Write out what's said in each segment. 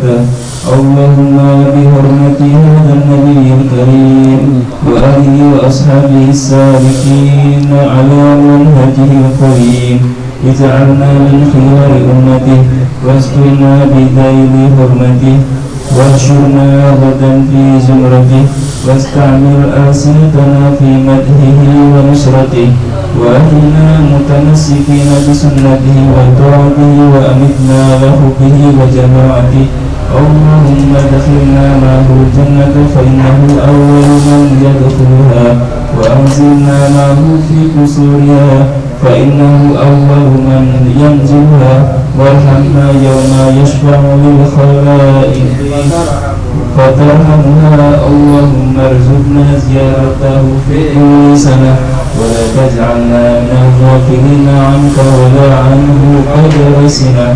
وحده. اللهم بحرمة هذا النبي الكريم وآله وأصحابه السابقين على منهجه القويم اجعلنا من خيار أمته واسترنا بذيل حرمته واحشرنا غدا في زمرته واستعمل ألسنتنا في مدحه ونصرته وأهلنا متمسكين بسنته وطاعته وأمتنا لحبه وجماعته. اللهم ادخلنا معه الجنة فإنه أول من يدخلها وأنزلنا معه في قصورها فإنه أول من ينزلها وارحمنا يوم يشفع للخلائق فترحمها. اللهم ارزقنا زيارته في كل سنة ولا تجعلنا من الغافلين عنك ولا عنه قدر سنة.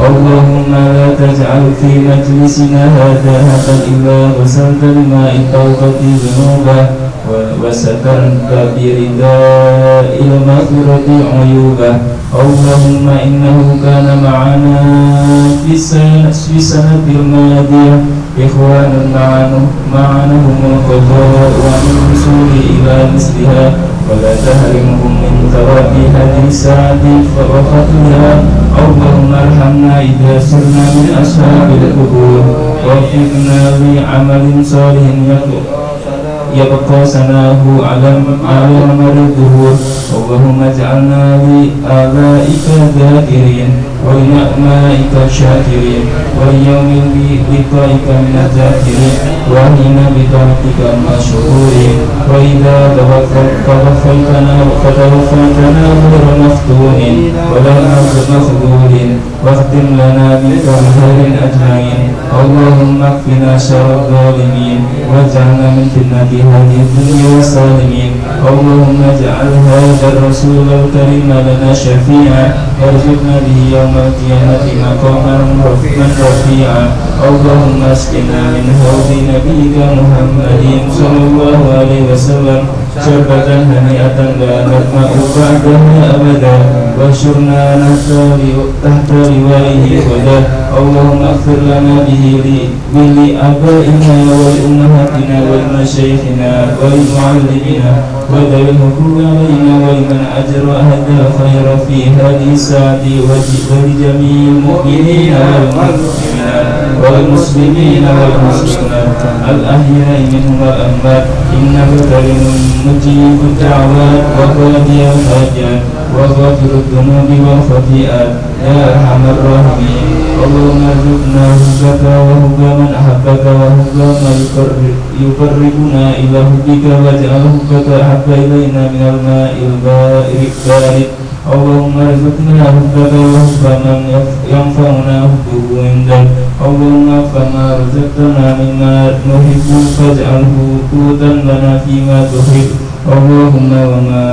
اللهم لا تجعل في مجلسنا هذا إلا غسلت بماء التوبة ذنوبه وسترت برداء المغفرة عيوبه. اللهم إنه كان معنا في السنة الماضية إخوان معنا القضاء وعن الوصول إلى مثلها ولا تحرمهم من ثواب هذه الساعة وفضلها. اللهم ارحمنا إذا سرنا من أصحاب القبور ووفقنا لعمل صالح يبقى سناه على مر الدهور. اللهم اجعلنا لآبائك ذاكرين ولنعمائك شاكرين وليوم لقائك من الذاكرين وأهلنا بطاعتك المشكورين. وإذا توفيتنا غير مفتون ولا مخذول واختم لنا بك خير أجمعين. اللهم اكفنا شر الظالمين واجعلنا من فتنة هذه الدنيا والظالمين. اللهم اجعل هذا الرسول الكريم لنا شفيعا وارزقنا به يوم القيامة مقاما رفيعا. اللهم اسقنا من حوض نبيك محمد صلى الله عليه وسلم شربة هنيئة لا نظمأ بعدها أبدا واحشرنا تحت لوائه غدا. اللهم اغفر لنا به ولآبائنا ولأمهاتنا ولمشايخنا ولمعلمنا وذوي الحقوق علينا ولمن أجر أهدى الخير في هذه الساعة ولجميع المؤمنين والمسلمين والمسلمات الأحياء منهم والأموات إنك كريم مجيب الدعوات وقاضي الحاجات وغافر الذنوب والخطيئات يا أرحم الراحمين. اللهم ارزقنا حبك وحب من أحبك وحب ما يقربنا إلى حبك واجعل حبك أحب إلينا من الماء البارد. اللهم ارزقنا حبك وحب من ينفعنا حبه عندك. اللهم فما رزقتنا مما نحب فاجعله قوتا لنا فيما تحب. اللهم وما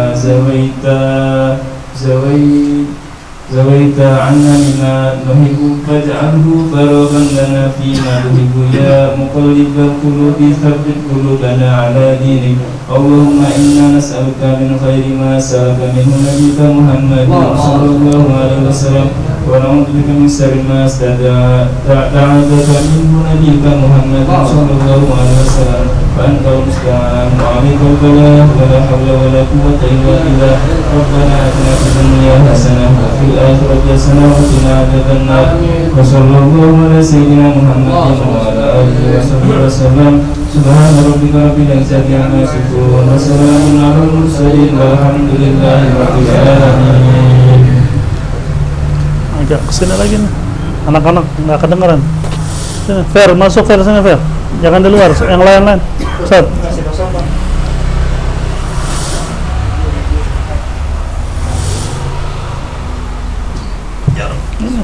زويت عنا مما نحب فاجعله فراغا لنا فيما نحب. يا مقلب القلوب ثبت قلوبنا على دينك. اللهم إنا نسألك من خير ما سألك منه نبيك محمد صلى الله عليه وسلم ونعوذ بك من شر ما استعاذك منه نبيك محمد صلى الله عليه وسلم فأنت المستعان وعليك البلاء ولا حول ولا قوة إلا بالله. ربنا آتنا في الدنيا حسنة وفي الآخرة حسنة وقنا عذاب النار. وصلى الله على سيدنا محمد وعلى آله وصحبه وسلم. سبحان ربك رب العزة عما يصفون وسلام على المرسلين والحمد لله رب العالمين. Agak kesini lagi nih, anak-anak nggak kedengeran. Sini, Fer, masuk Fer, sini Fer. Jangan di luar, yang lain-lain. Set.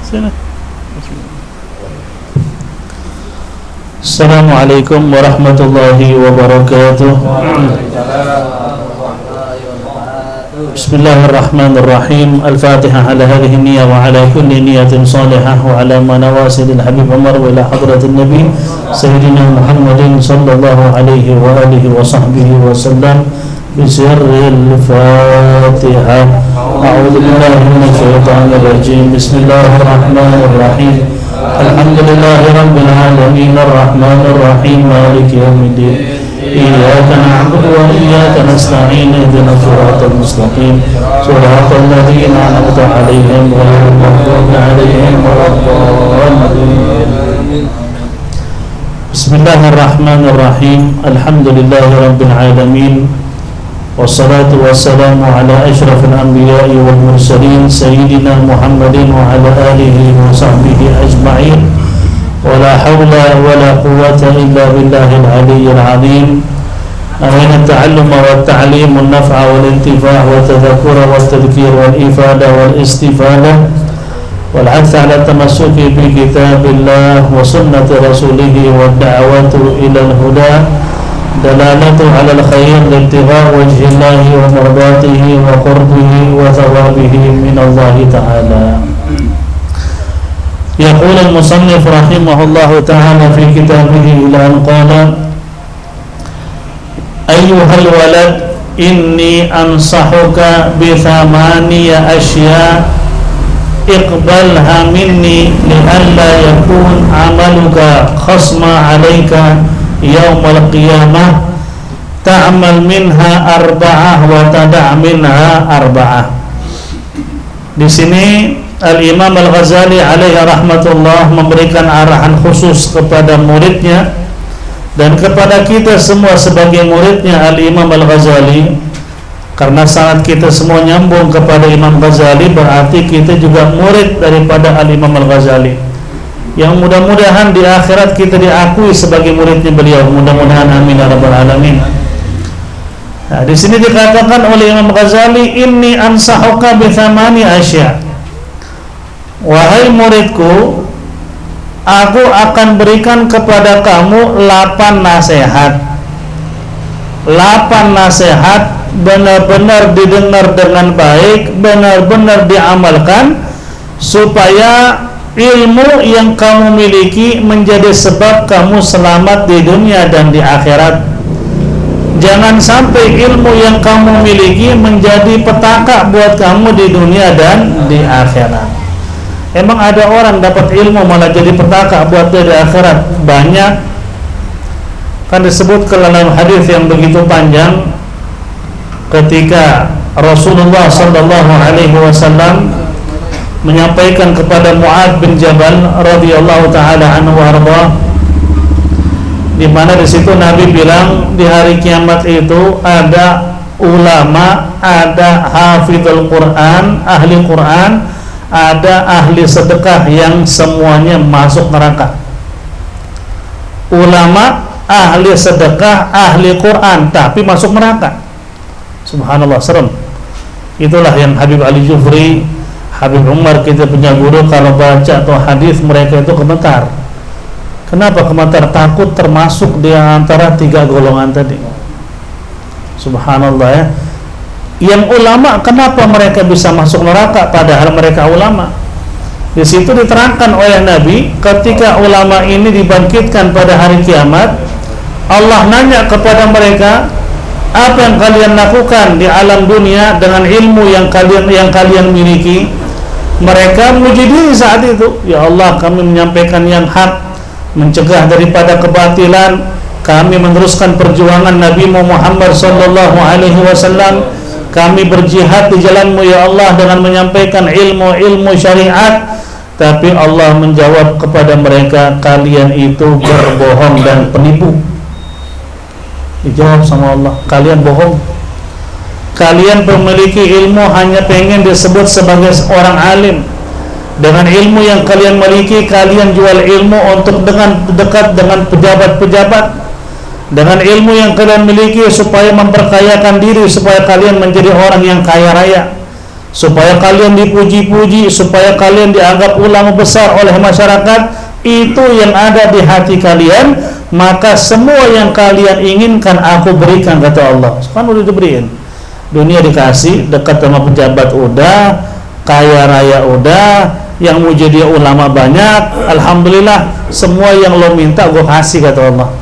Sini. Assalamualaikum warahmatullahi wabarakatuh. Bismillahirrahmanirrahim. Al-Fatihah ala hadhihi niyyah wa ala kulli niyyatin salihah wa ala manawasidil Habib Umar wa ila hadratin Nabi Sayyidina Muhammadin sallallahu alaihi wa alihi wa sahbihi wa sallam bi sirril Fatihah. A'udzu billahi minasy syaithanir rajim. Bismillahirrahmanirrahim. Alhamdulillahi Rabbil Alamin Ar-Rahmanir Rahim Maliki Yawmiddin Iyyaka na'budu wa iyyaka nasta'in ihdinas siratal mustaqim siratal ladzina an'amta 'alaihim ghairil maghdubi 'alaihim waladdallin. Bismillahirrahmanirrahim. Alhamdulillahi Rabbil Alamin. Wassalatu wassalamu ala asyrafil anbiya'i wal mursalin Sayyidina Muhammadin wa ala alihi wa sahbihi ajma'in. Wa la hawla wa la quwwata illa billahil aliyyil azim. Amin at-ta'alluma wa at-ta'lim wal naf'a wal intifa' wa tadhakkura wa tadhkir wal ifada wal istifadah wal 'aths 'ala tamassuki bi kitabillah wa sunnati rasulih wa ad-da'watu ila al-huda dalalatu 'ala al-khair li-ibtigha' wajhillahi wa mardatihi wa qurbihi wa thawabihi min Allah ta'ala. Yaqul al-musannif rahimahullahu ta'ala fi kitabihi ila an qala ayyuhal walad inni ansahuka bi thamaniya asya iqbalha minni li'alla yakun 'amaluka khasma 'alaika yaumal qiyamah ta'mal minha arba'ah wa tada' minha arba'ah. Di sini Al-Imam Al-Ghazali alaihi rahmatullah memberikan arahan khusus kepada muridnya dan kepada kita semua sebagai muridnya Al-Imam Al-Ghazali. Karena sangat kita semua nyambung kepada Imam Ghazali, berarti kita juga murid daripada Al-Imam Al-Ghazali. Yang mudah-mudahan di akhirat kita diakui sebagai muridnya beliau. Mudah-mudahan amin ya rabbal alamin. Nah, di sini dikatakan oleh Imam Ghazali, inni ansahuka bi thamani asya. Wahai muridku, aku akan berikan kepada kamu 8 nasihat. 8 nasihat benar-benar didengar dengan baik, benar-benar diamalkan supaya ilmu yang kamu miliki menjadi sebab kamu selamat di dunia dan di akhirat. Jangan sampai ilmu yang kamu miliki menjadi petaka buat kamu di dunia dan di akhirat. Emang ada orang dapat ilmu malah jadi petaka buat dia di akhirat? Banyak. Kan disebut dalam hadis yang begitu panjang ketika Rasulullah sallallahu alaihi wasallam menyampaikan kepada Mu'adz bin Jabal radhiyallahu taala anhu warḍah, di mana di situ Nabi bilang di hari kiamat itu ada ulama, ada hafizul Quran, ahli Quran, ada ahli sedekah yang semuanya masuk neraka. Ulama, ahli sedekah, ahli Quran, tapi masuk neraka. Subhanallah, serem. Itulah yang Habib Ali Jufri, Habib Umar, kita punya guru, kalau baca atau hadis mereka itu gemetar. Kenapa gemetar? Takut termasuk di antara 3 golongan tadi. Subhanallah ya. Yang ulama, kenapa mereka bisa masuk neraka padahal mereka ulama? Di situ diterangkan oleh Nabi, ketika ulama ini dibangkitkan pada hari kiamat, Allah nanya kepada mereka, apa yang kalian lakukan di alam dunia dengan ilmu yang kalian miliki? Mereka memuji diri saat itu, ya Allah, kami menyampaikan yang hak, mencegah daripada kebatilan, kami meneruskan perjuangan Nabi Muhammad sallallahu alaihi wasallam, kami berjihad di jalan-Mu ya Allah dengan menyampaikan ilmu syariat. Tapi Allah menjawab kepada mereka, kalian itu berbohong dan penipu. Dijawab sama Allah, kalian bohong. Kalian memiliki ilmu hanya pengen disebut sebagai seorang alim. Dengan ilmu yang kalian miliki, kalian jual ilmu untuk dengan dekat dengan pejabat-pejabat. Dengan ilmu yang kalian miliki supaya memperkayakan diri, supaya kalian menjadi orang yang kaya raya, supaya kalian dipuji-puji, supaya kalian dianggap ulama besar oleh masyarakat. Itu yang ada di hati kalian, maka semua yang kalian inginkan aku berikan, kata Allah. Kan udah diberiin. Dunia dikasih, dekat sama pejabat udah, kaya raya udah, yang mau jadi ulama banyak, alhamdulillah, semua yang lo minta gue kasih, kata Allah.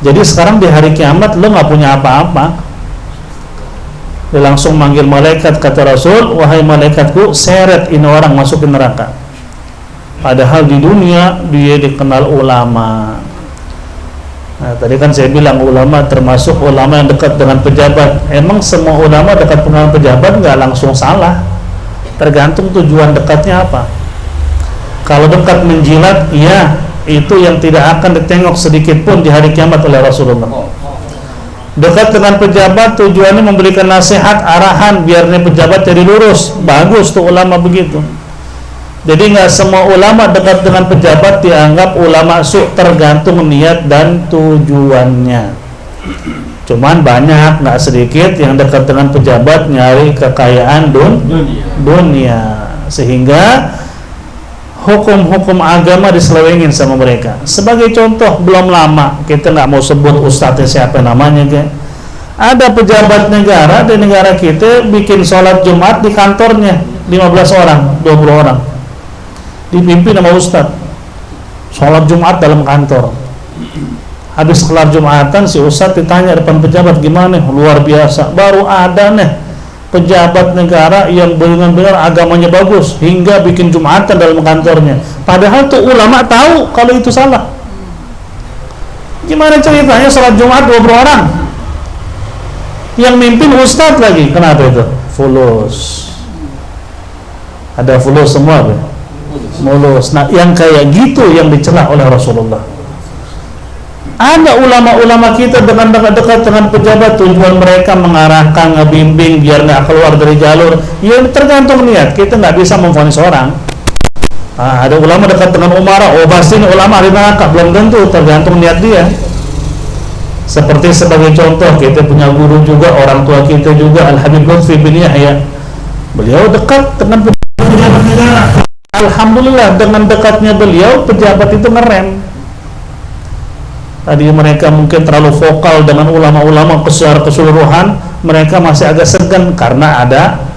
Jadi sekarang di hari kiamat lo gak punya apa-apa. Dia langsung manggil malaikat, kata Rasul, wahai malaikatku, seret ini orang masukin neraka. Padahal di dunia dia dikenal ulama. Nah, tadi kan saya bilang ulama termasuk ulama yang dekat dengan pejabat. Emang semua ulama dekat dengan pejabat nggak langsung salah, tergantung tujuan dekatnya apa. Kalau dekat menjilat, ya itu yang tidak akan ditengok sedikit pun di hari kiamat oleh Rasulullah. Dekat dengan pejabat tujuannya memberikan nasihat, arahan biar pejabat jadi lurus, bagus tuh ulama begitu. Jadi nggak semua ulama dekat dengan pejabat dianggap ulama su', tergantung niat dan tujuannya. Cuman banyak, nggak sedikit yang dekat dengan pejabat nyari kekayaan dunia, sehingga hukum-hukum agama diselewengin sama mereka. Sebagai contoh, belum lama, kita nggak mau sebut ustadznya siapa namanya, ada pejabat negara di negara kita bikin sholat Jumat di kantornya 15 orang, 20 orang dipimpin sama ustadz, sholat Jumat dalam kantor. Habis kelar Jumatan si ustadz ditanya depan pejabat, gimana? Luar biasa, baru ada nih pejabat negara yang benar-benar agamanya bagus hingga bikin Jumatan dalam kantornya. Padahal tuh ulama tahu kalau itu salah. Gimana ceritanya sholat Jumat 20 orang yang mimpin ustadz lagi? Kenapa itu? Fulus. Ada fulus semua, mulus. Nah, yang kayak gitu yang dicela oleh Rasulullah. Ada ulama-ulama kita dengan dekat dengan pejabat, tujuan mereka mengarahkan, ngebimbing biar nggak keluar dari jalur. Ya tergantung niat. Kita nggak bisa memvonis orang. Ada ulama dekat dengan umara, oh pasti ini ulama ahli neraka, belum tentu, tergantung niat dia. Seperti sebagai contoh, kita punya guru juga, orang tua kita juga, Al-Habib Lutfi bin Yahya. Beliau dekat dengan pejabat negara. Alhamdulillah dengan dekatnya beliau pejabat itu ngerem. Tadi mereka mungkin terlalu vokal dengan ulama-ulama secara keseluruhan, mereka masih agak segan karena ada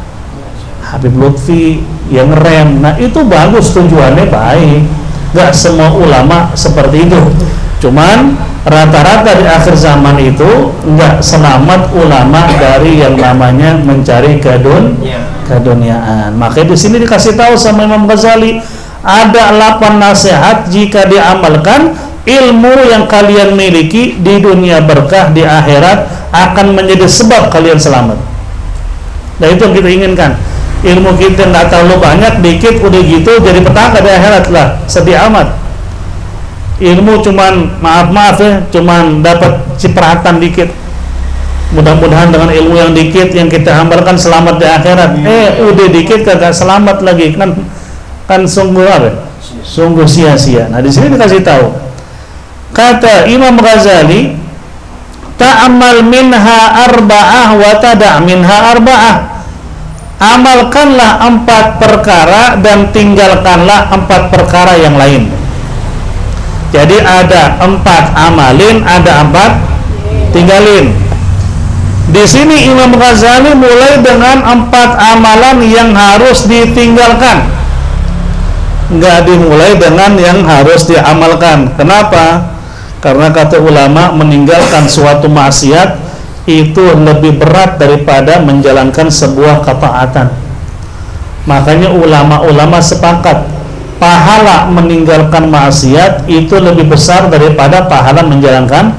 Habib Lutfi yang ngerem. Nah itu bagus, tujuannya baik. Gak semua ulama seperti itu. Cuman rata-rata di akhir zaman itu gak selamat ulama dari yang namanya mencari keduniaan. Makanya di sini dikasih tahu sama Imam Ghazali, ada 8 nasihat jika diamalkan, ilmu yang kalian miliki di dunia berkah, di akhirat akan menjadi sebab kalian selamat. Nah itu yang kita inginkan. Ilmu kita nggak terlalu banyak, dikit udah gitu jadi petaka di akhirat lah, sedih amat. Ilmu cuman maaf ya, cuman dapat cipratan dikit. Mudah-mudahan dengan ilmu yang dikit yang kita amalkan selamat di akhirat. Udah dikit kagak selamat lagi, kan sungguh apa? Sungguh sia-sia. Nah di sini dikasih tahu. Kata Imam Ghazali, ta'amal minha arba'ah wa tada' minha arba'ah. Amalkanlah 4 perkara dan tinggalkanlah 4 perkara yang lain. Jadi ada 4 amalin, ada 4 tinggalin. Di sini Imam Ghazali mulai dengan 4 amalan yang harus ditinggalkan, nggak dimulai dengan yang harus diamalkan. Kenapa? Karena kata ulama, meninggalkan suatu maksiat itu lebih berat daripada menjalankan sebuah ketaatan. Makanya ulama-ulama sepakat, pahala meninggalkan maksiat itu lebih besar daripada pahala menjalankan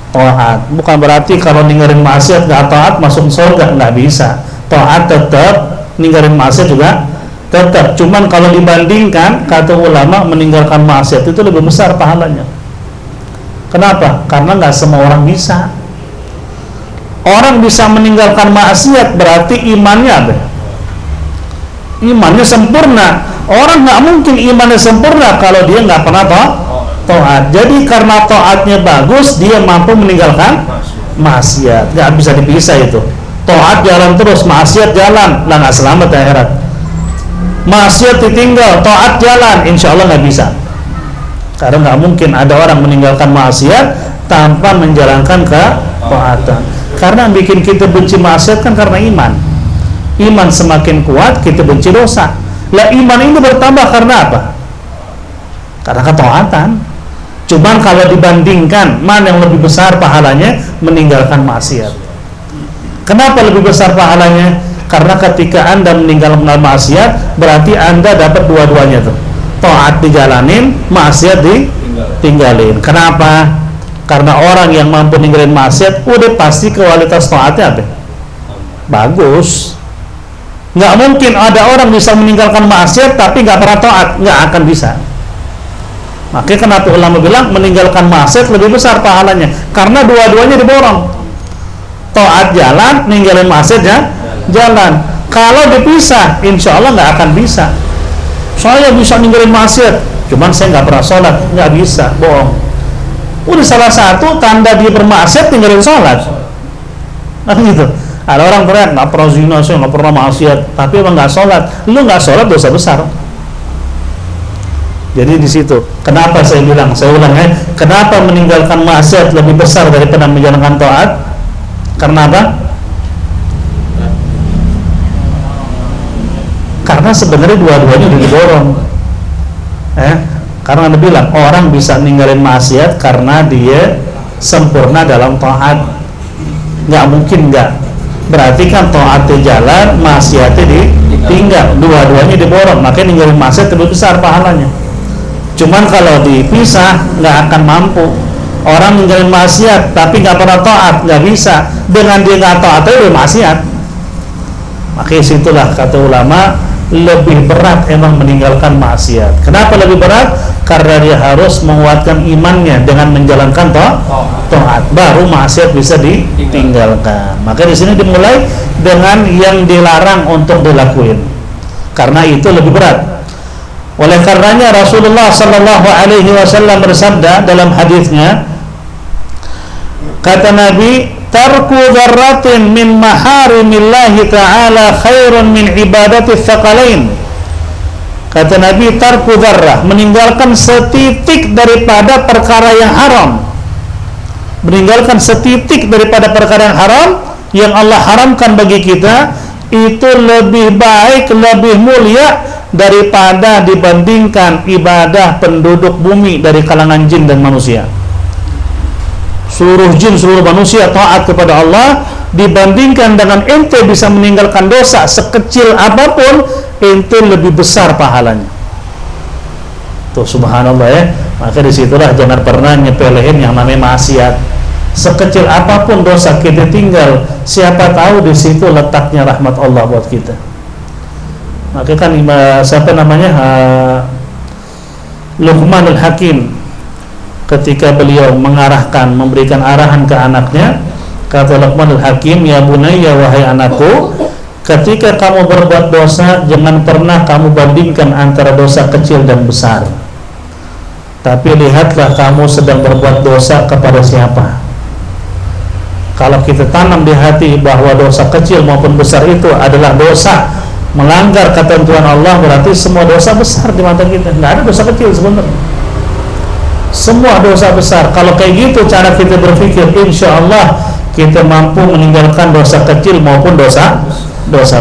taat. Bukan berarti kalau ninggalin maksiat nggak taat masuk surga, nggak bisa. Taat tetap, ninggalin maksiat juga tetap. Cuman kalau dibandingkan, kata ulama, meninggalkan maksiat itu lebih besar pahalanya. Kenapa? Karena nggak semua orang bisa. Orang bisa meninggalkan maksiat berarti imannya ada. Imannya sempurna. Orang nggak mungkin imannya sempurna kalau dia nggak pernah taat. Jadi karena taatnya bagus, dia mampu meninggalkan maksiat. Nggak bisa dipisah itu. Taat jalan terus, maksiat jalan, lah nggak selamat di akhirat. Maksiat ditinggal, taat jalan, insya Allah nggak bisa. Karena nggak mungkin ada orang meninggalkan maksiat tanpa menjalankan ketaatan. Karena yang bikin kita benci maksiat kan karena iman. Iman semakin kuat, kita benci dosa. Lah iman ini bertambah karena apa? Karena ketaatan. Cuman kalau dibandingkan mana yang lebih besar pahalanya, meninggalkan maksiat. Kenapa lebih besar pahalanya? Karena ketika Anda meninggalkan maksiat, berarti Anda dapat dua-duanya tuh. taat dijalanin, maksiat ditinggalin. Kenapa? Karena orang yang mampu ninggalin maksiat udah pasti kualitas taatnya apa? Bagus. Nggak mungkin ada orang bisa meninggalkan maksiat tapi nggak pernah taat, nggak akan bisa. Makanya kenapa ulama bilang meninggalkan maksiat lebih besar pahalanya, karena dua-duanya diborong. Taat jalan, ninggalin maksiatnya jalan. Kalau dipisah, insya Allah nggak akan bisa. Saya bisa ninggalin maksiat, cuman saya nggak pernah sholat, nggak bisa, bohong. Udah salah satu tanda dia bermaksiat tinggalin sholat. Nah gitu. Ada orang teriak nggak pernah zina, saya nggak pernah maksiat, tapi emang nggak sholat. Lu nggak sholat dosa besar. Jadi di situ. Kenapa saya bilang? Saya ulang ya. Kenapa meninggalkan maksiat lebih besar daripada menjalankan taat? Karena apa? Karena sebenarnya dua-duanya udah didorong. Karena Anda bilang orang bisa ninggalin maksiat karena dia sempurna dalam taat. Nggak mungkin nggak. Berarti kan taatnya jalan, maksiatnya ditinggal. Dua-duanya diborong. Makanya ninggalin maksiat lebih besar pahalanya. Cuman kalau dipisah nggak akan mampu. Orang ninggalin maksiat tapi nggak pernah taat, nggak bisa. Dengan dia nggak taat itu maksiat. Makanya situlah kata ulama, lebih berat emang meninggalkan maksiat. Kenapa lebih berat? Karena dia harus menguatkan imannya dengan menjalankan taat, baru maksiat bisa ditinggalkan. Maka di sini dimulai dengan yang dilarang untuk dilakuin, karena itu lebih berat. Oleh karenanya Rasulullah Sallallahu Alaihi Wasallam bersabda dalam hadisnya, kata Nabi, tarku dzarratin min maharimillahi ta'ala khairun min ibadati tsaqalain. Kata Nabi, tarku dzarrah, meninggalkan setitik daripada perkara yang haram. Meninggalkan setitik daripada perkara yang haram yang Allah haramkan bagi kita, itu lebih baik, lebih mulia daripada dibandingkan ibadah penduduk bumi dari kalangan jin dan manusia. Seluruh jin, seluruh manusia taat kepada Allah, dibandingkan dengan ente bisa meninggalkan dosa sekecil apapun, ente lebih besar pahalanya. Tuh subhanallah ya. Maka disitulah jangan pernah nyepelein yang namanya maksiat. Sekecil apapun dosa kita tinggal, siapa tahu di situ letaknya rahmat Allah buat kita. Maka kan siapa namanya, Luqmanul Hakim, ketika beliau mengarahkan, memberikan arahan ke anaknya, kata Luqmanul Hakim, ya bunayya, wahai anakku, ketika kamu berbuat dosa, jangan pernah kamu bandingkan antara dosa kecil dan besar, tapi lihatlah kamu sedang berbuat dosa kepada siapa. Kalau kita tanam di hati bahwa dosa kecil maupun besar itu adalah dosa, melanggar ketentuan Allah, berarti semua dosa besar di mata kita. Nggak ada dosa kecil sebenarnya, semua dosa besar. Kalau kayak gitu cara kita berpikir, insya Allah kita mampu meninggalkan dosa kecil maupun dosa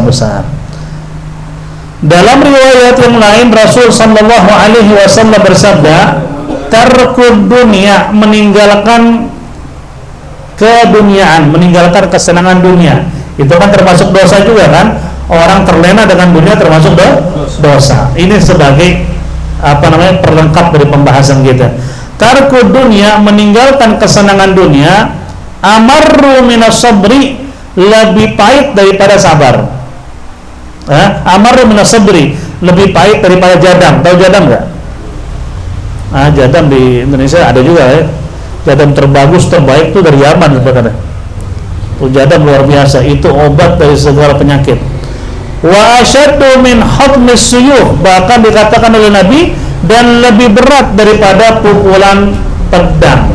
besar. Dalam riwayat yang lain, Rasul Sallallahu Alaihi Wasallam bersabda, tarkud dunia, meninggalkan keduniaan, meninggalkan kesenangan dunia, itu kan termasuk dosa juga kan. Orang terlena dengan dunia termasuk dosa. Ini sebagai perlengkap dari pembahasan kita. Tarkud dunia, meninggalkan kesenangan dunia, amarru minas sabri, lebih pahit daripada sabar. Amarru minas sabri, lebih pahit daripada jadam. Tahu jadam nggak? Jadam di Indonesia ada juga ya. Jadam terbagus, terbaik itu dari Yaman sebenarnya. Itu jadam luar biasa, itu obat dari segala penyakit. Wa asyaddu min hatmis suyuh, bahkan dikatakan oleh Nabi, dan lebih berat daripada pukulan pedang.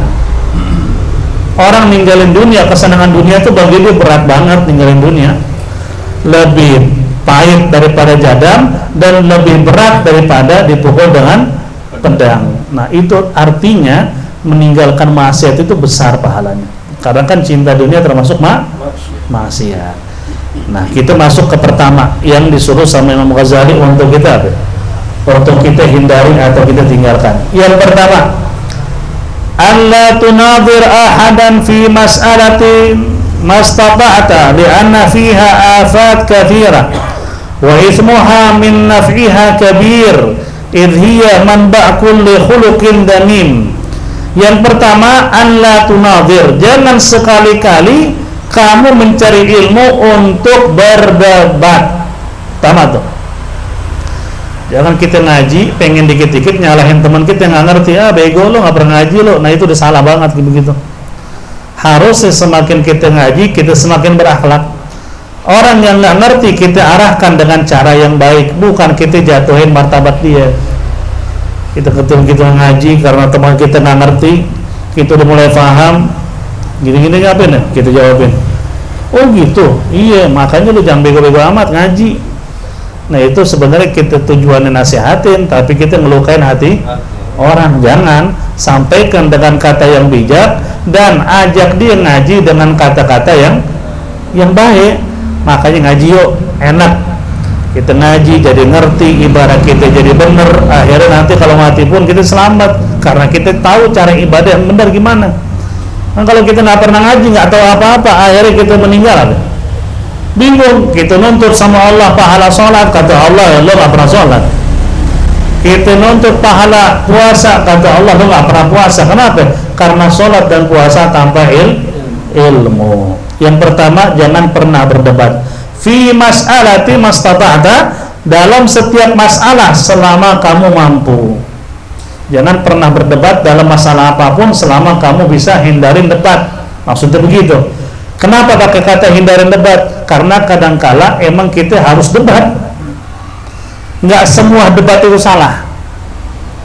Orang ninggalin dunia, kesenangan dunia itu bagi dia berat banget ninggalin dunia. Lebih pahit daripada jadam dan lebih berat daripada dipukul dengan pedang. Nah, itu artinya meninggalkan maksiat itu besar pahalanya. Karena kan cinta dunia termasuk maksiat. Nah, kita masuk ke pertama yang disuruh sama Imam Ghazali untuk kita untuk kita hindari atau kita tinggalkan. Yang pertama, alla tunadir ahadan fi mas'alatin mastata'ta li'anna fiha afat kathira wa ithmuha min naf'iha kabir idhiya manba' kulli khuluqin damim. Yang pertama, an la tunadhir, jangan sekali-kali kamu mencari ilmu untuk berdebat. Pertama tuh, jangan kita ngaji pengen dikit-dikit nyalahin teman kita yang nggak ngerti, bego lo, nggak pernah ngaji lo. Nah itu udah salah banget begitu. Harusnya semakin kita ngaji, kita semakin berakhlak. Orang yang nggak ngerti kita arahkan dengan cara yang baik, bukan kita jatuhin martabat dia. Kita ketemu kita ngaji karena teman kita nggak ngerti, kita udah mulai paham, gini-gini ngapain ya? Kita jawabin, oh gitu, iya, makanya lu jangan bego-bego amat ngaji. Nah itu sebenarnya kita tujuannya nasihatin, tapi kita ngelukain hati orang. Jangan, sampaikan dengan kata yang bijak dan ajak dia ngaji dengan kata-kata yang baik. Makanya ngaji yuk, enak. Kita ngaji jadi ngerti, ibarat kita jadi bener. Akhirnya nanti kalau mati pun kita selamat, karena kita tahu cara ibadah yang benar gimana. Nah, kalau kita nggak pernah ngaji, nggak tahu apa-apa, akhirnya kita meninggal. Bingung, kita nuntut sama Allah pahala sholat, kata Allah lo nggak pernah sholat. Kita nuntut pahala puasa, kata Allah lo nggak pernah puasa. Kenapa? Karena sholat dan puasa tanpa ilmu. Yang pertama, jangan pernah berdebat fi mas'alati mastata'ta, dalam setiap masalah selama kamu mampu. Jangan pernah berdebat dalam masalah apapun selama kamu bisa hindarin debat. Maksudnya begitu. Kenapa pakai kata hindarin debat? Karena kadangkala emang kita harus debat. Nggak semua debat itu salah,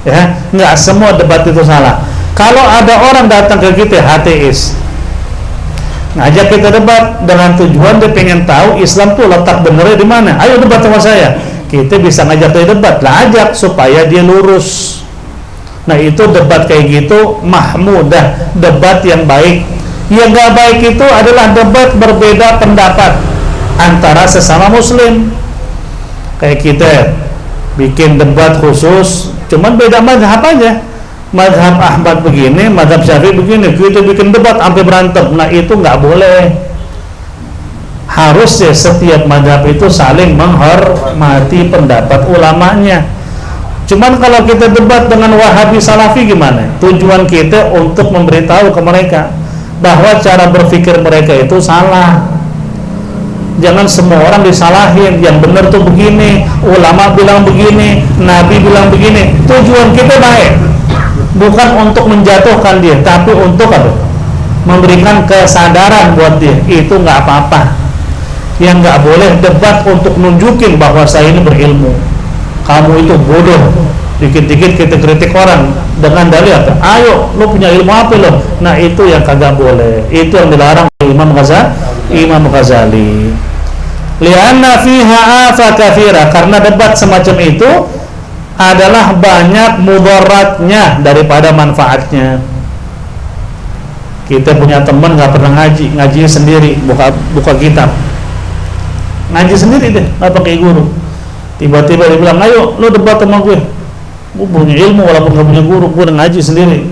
ya. Nggak semua debat itu salah. Kalau ada orang datang ke kita ateis, ngajak kita debat dengan tujuan dia pengen tahu Islam tuh letak benernya di mana. Ayo debat sama saya. Kita bisa ngajak dia debat, lah ajak supaya dia lurus. Nah itu debat kayak gitu mahmudah, debat yang baik. Yang gak baik itu adalah debat berbeda pendapat antara sesama muslim. Kayak kita bikin debat khusus, cuman beda mazhab aja. Mazhab Ahmad begini, mazhab Syafi'i begini, kita bikin debat sampai berantem. Nah itu nggak boleh. Harusnya setiap mazhab itu saling menghormati pendapat ulamanya. Cuman kalau kita debat dengan Wahabi Salafi gimana? Tujuan kita untuk memberitahu ke mereka bahwa cara berpikir mereka itu salah. Jangan semua orang disalahin. Yang benar tuh begini, ulama bilang begini, Nabi bilang begini. Tujuan kita baik, bukan untuk menjatuhkan dia, tapi untuk apa? Memberikan kesadaran buat dia. Itu nggak apa-apa. Yang nggak boleh debat untuk nunjukin bahwa saya ini berilmu, kamu itu bodoh. Dikit-dikit kita kritik orang dengan dalil apa? Ayo, lu punya ilmu apa lo? Nah itu yang kagak boleh. Itu yang dilarang oleh Imam Ghazali. Lianna fiha afa kathira, karena debat semacam itu adalah banyak mudaratnya daripada manfaatnya. Kita punya teman nggak pernah ngaji sendiri, buka kitab, ngaji sendiri deh, nggak pakai guru. Tiba-tiba dia bilang, ayo lo debat sama gue punya ilmu walaupun nggak punya guru, gue udah ngaji sendiri.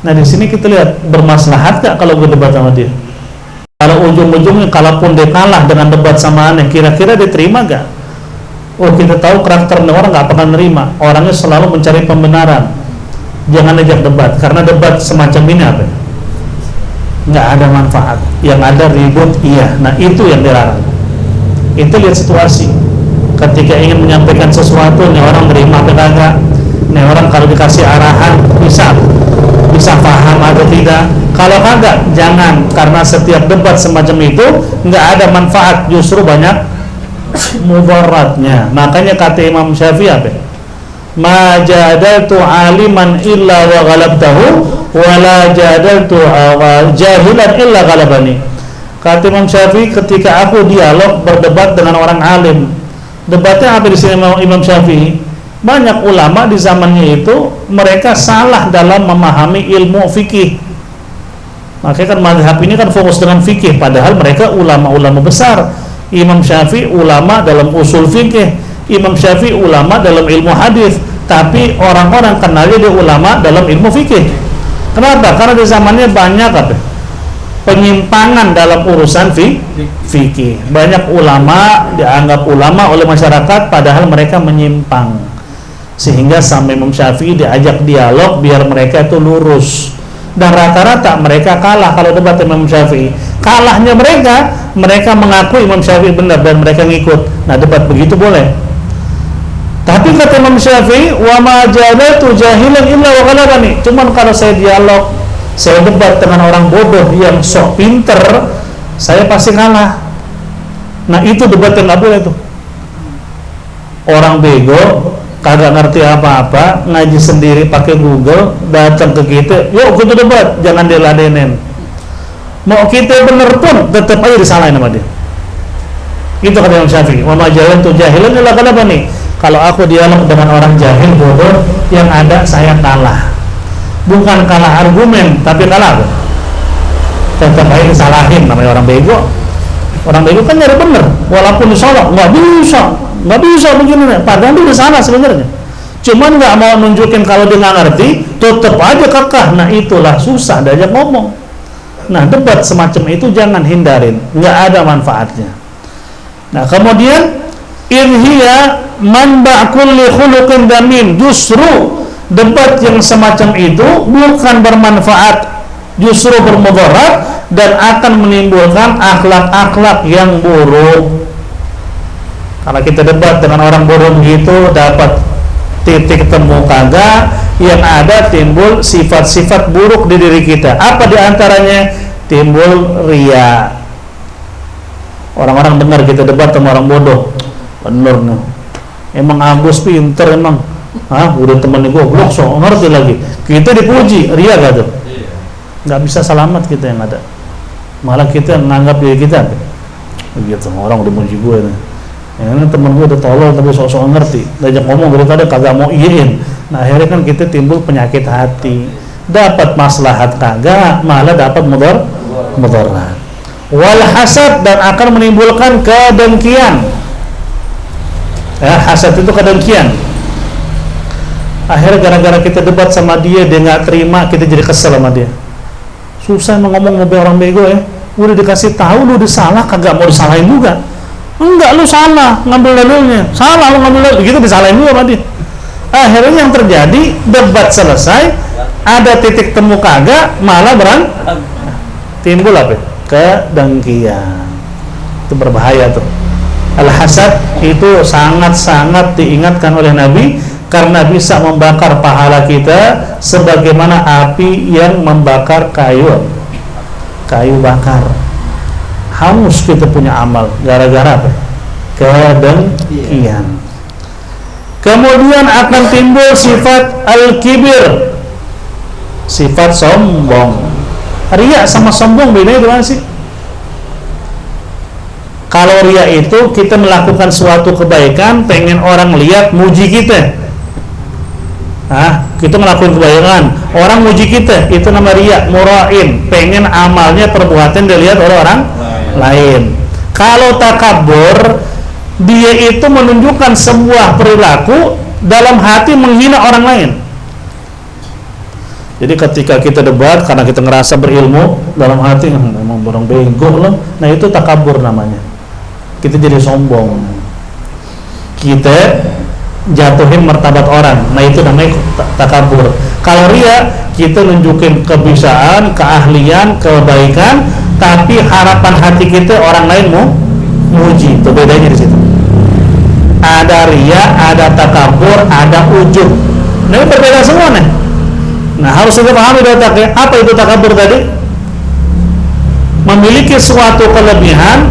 Nah di sini kita lihat bermaslahat gak kalau gue debat sama dia? Kalau ujung-ujungnya kalaupun dia kalah dengan debat sama aneh, kira-kira dia terima gak? Oh kita tahu karakternya orang nggak pernah nerima, orangnya selalu mencari pembenaran. Jangan ajak debat, karena debat semacam ini apa? Nggak ada manfaat, yang ada ribut. Iya, nah itu yang dilarang. Itu lihat situasi. Ketika ingin menyampaikan sesuatu, nih orang nerima apa kagak? Nih orang kalau dikasih arahan bisa paham atau tidak? Kalau kagak, jangan, karena setiap debat semacam itu nggak ada manfaat, justru banyak mudaratnya. Makanya kata Imam Syafi'i apa? Ma jadaltu aliman illa wa ghalabtahu wa la jadaltu jahilan illa ghalabani. Kata Imam Syafi'i, ketika aku dialog berdebat dengan orang alim, debatnya apa di sini Imam Syafi'i? Banyak ulama di zamannya itu mereka salah dalam memahami ilmu fikih. Makanya kan mazhab ini kan fokus dengan fikih, padahal mereka ulama-ulama besar. Imam Syafi'i ulama dalam usul fikih, Imam Syafi'i ulama dalam ilmu hadis, tapi orang-orang kenalnya dia ulama dalam ilmu fikih. Kenapa? Karena di zamannya banyak apa? Penyimpangan dalam urusan fikih. Banyak ulama dianggap ulama oleh masyarakat, padahal mereka menyimpang. Sehingga sampai Imam Syafi'i diajak dialog biar mereka itu lurus. Dan rata-rata mereka kalah kalau debat Imam Syafi'i. Kalahnya mereka mengaku Imam Syafi'i benar dan mereka ngikut. Nah, debat begitu boleh. Tapi kata Imam Syafi'i, wa ma jadaltu jahilan illa wa ghalabani. Cuman kalau saya dialog, saya debat dengan orang bodoh yang sok pinter, saya pasti kalah. Nah, itu debat yang nggak boleh tuh. Orang bego kagak ngerti apa-apa, ngaji sendiri pakai Google, datang ke kita, yuk kita debat, jangan diladenin. Mau kita bener pun tetap aja disalahin sama dia. Itu kata Imam Syafi'i, wa ma jadaltu jahilan illa wa ghalabani. Kalau aku dialog dengan orang jahil bodoh, yang ada saya kalah. Bukan kalah argumen, tapi kalah apa? Tetap aja disalahin, namanya orang bego. Orang bego kan nyari bener, walaupun disolok, nggak bisa begini. Padahal dia salah sebenarnya. Cuman nggak mau nunjukin kalau dia nggak ngerti, tetap aja kekeh. Nah, itulah susah diajak ngomong. Nah, debat semacam itu jangan hindarin, nggak ada manfaatnya. Nah, kemudian irhiya manba' kulli khuluqin damim. Justru debat yang semacam itu bukan bermanfaat, justru bermudarat dan akan menimbulkan akhlak-akhlak yang buruk. Kalau kita debat dengan orang bodoh begitu, dapat titik temu kagak, yang ada timbul sifat-sifat buruk di diri kita. Apa diantaranya? Timbul riya. Orang-orang dengar kita debat sama orang bodoh, bener nih, emang Agus pinter emang, udah temen gue goblok, so ngerti lagi. Kita dipuji, ria gak tuh? Nggak bisa selamat kita yang ada. Malah kita menganggap diri kita begitu, orang udah muji gue nih. Ini temen gue udah tolol tapi sok-sok ngerti, diajak ngomong daripada kagak mau iyain. Nah, akhirnya kan kita timbul penyakit hati. Dapat maslahat kagak, malah dapat mudarat. Wal hasad, dan akan menimbulkan kedengkian. Ya, hasad itu kedengkian. Akhirnya gara-gara kita debat sama dia nggak terima, kita jadi kesel sama dia. Susah ngomong orang bego ya. Udah dikasih tahu lu udah salah, kagak mau disalahin juga. Enggak, lu salah ngambil dalilnya. Salah lu ngambil dalil, gitu disalahin juga sama dia. Akhirnya yang terjadi, debat selesai, ada titik temu kagak, malah timbul apa? Kedengkian. Itu berbahaya tuh. Al-hasad itu sangat-sangat diingatkan oleh Nabi karena bisa membakar pahala kita sebagaimana api yang membakar kayu bakar. Hangus kita punya amal gara-gara apa? Kedengkian. Kemudian akan timbul sifat al-kibir, sifat sombong. Riya sama sombong bedanya gimana sih? Kalau riya itu kita melakukan suatu kebaikan, pengen orang lihat, muji kita. Kita melakukan kebaikan, orang muji kita, itu nama riya, mura'in, pengen amalnya, perbuatan dilihat oleh orang lain. Kalau takabur, dia itu menunjukkan sebuah perilaku dalam hati menghina orang lain. Jadi ketika kita debat karena kita ngerasa berilmu, dalam hati memang orang bego loh. Nah, itu takabur namanya. Kita jadi sombong. Kita jatuhin martabat orang. Nah, itu namanya takabur. Kalau riya, kita nunjukin kebisaan, keahlian, kebaikan, tapi harapan hati kita orang lain mau muji. Itu bedanya di situ. Ada riya, ada takabur, ada ujub. Nah, ini berbeda semua nih. Nah, harus kita pahami di otaknya. Apa itu takabur tadi? Memiliki suatu kelebihan,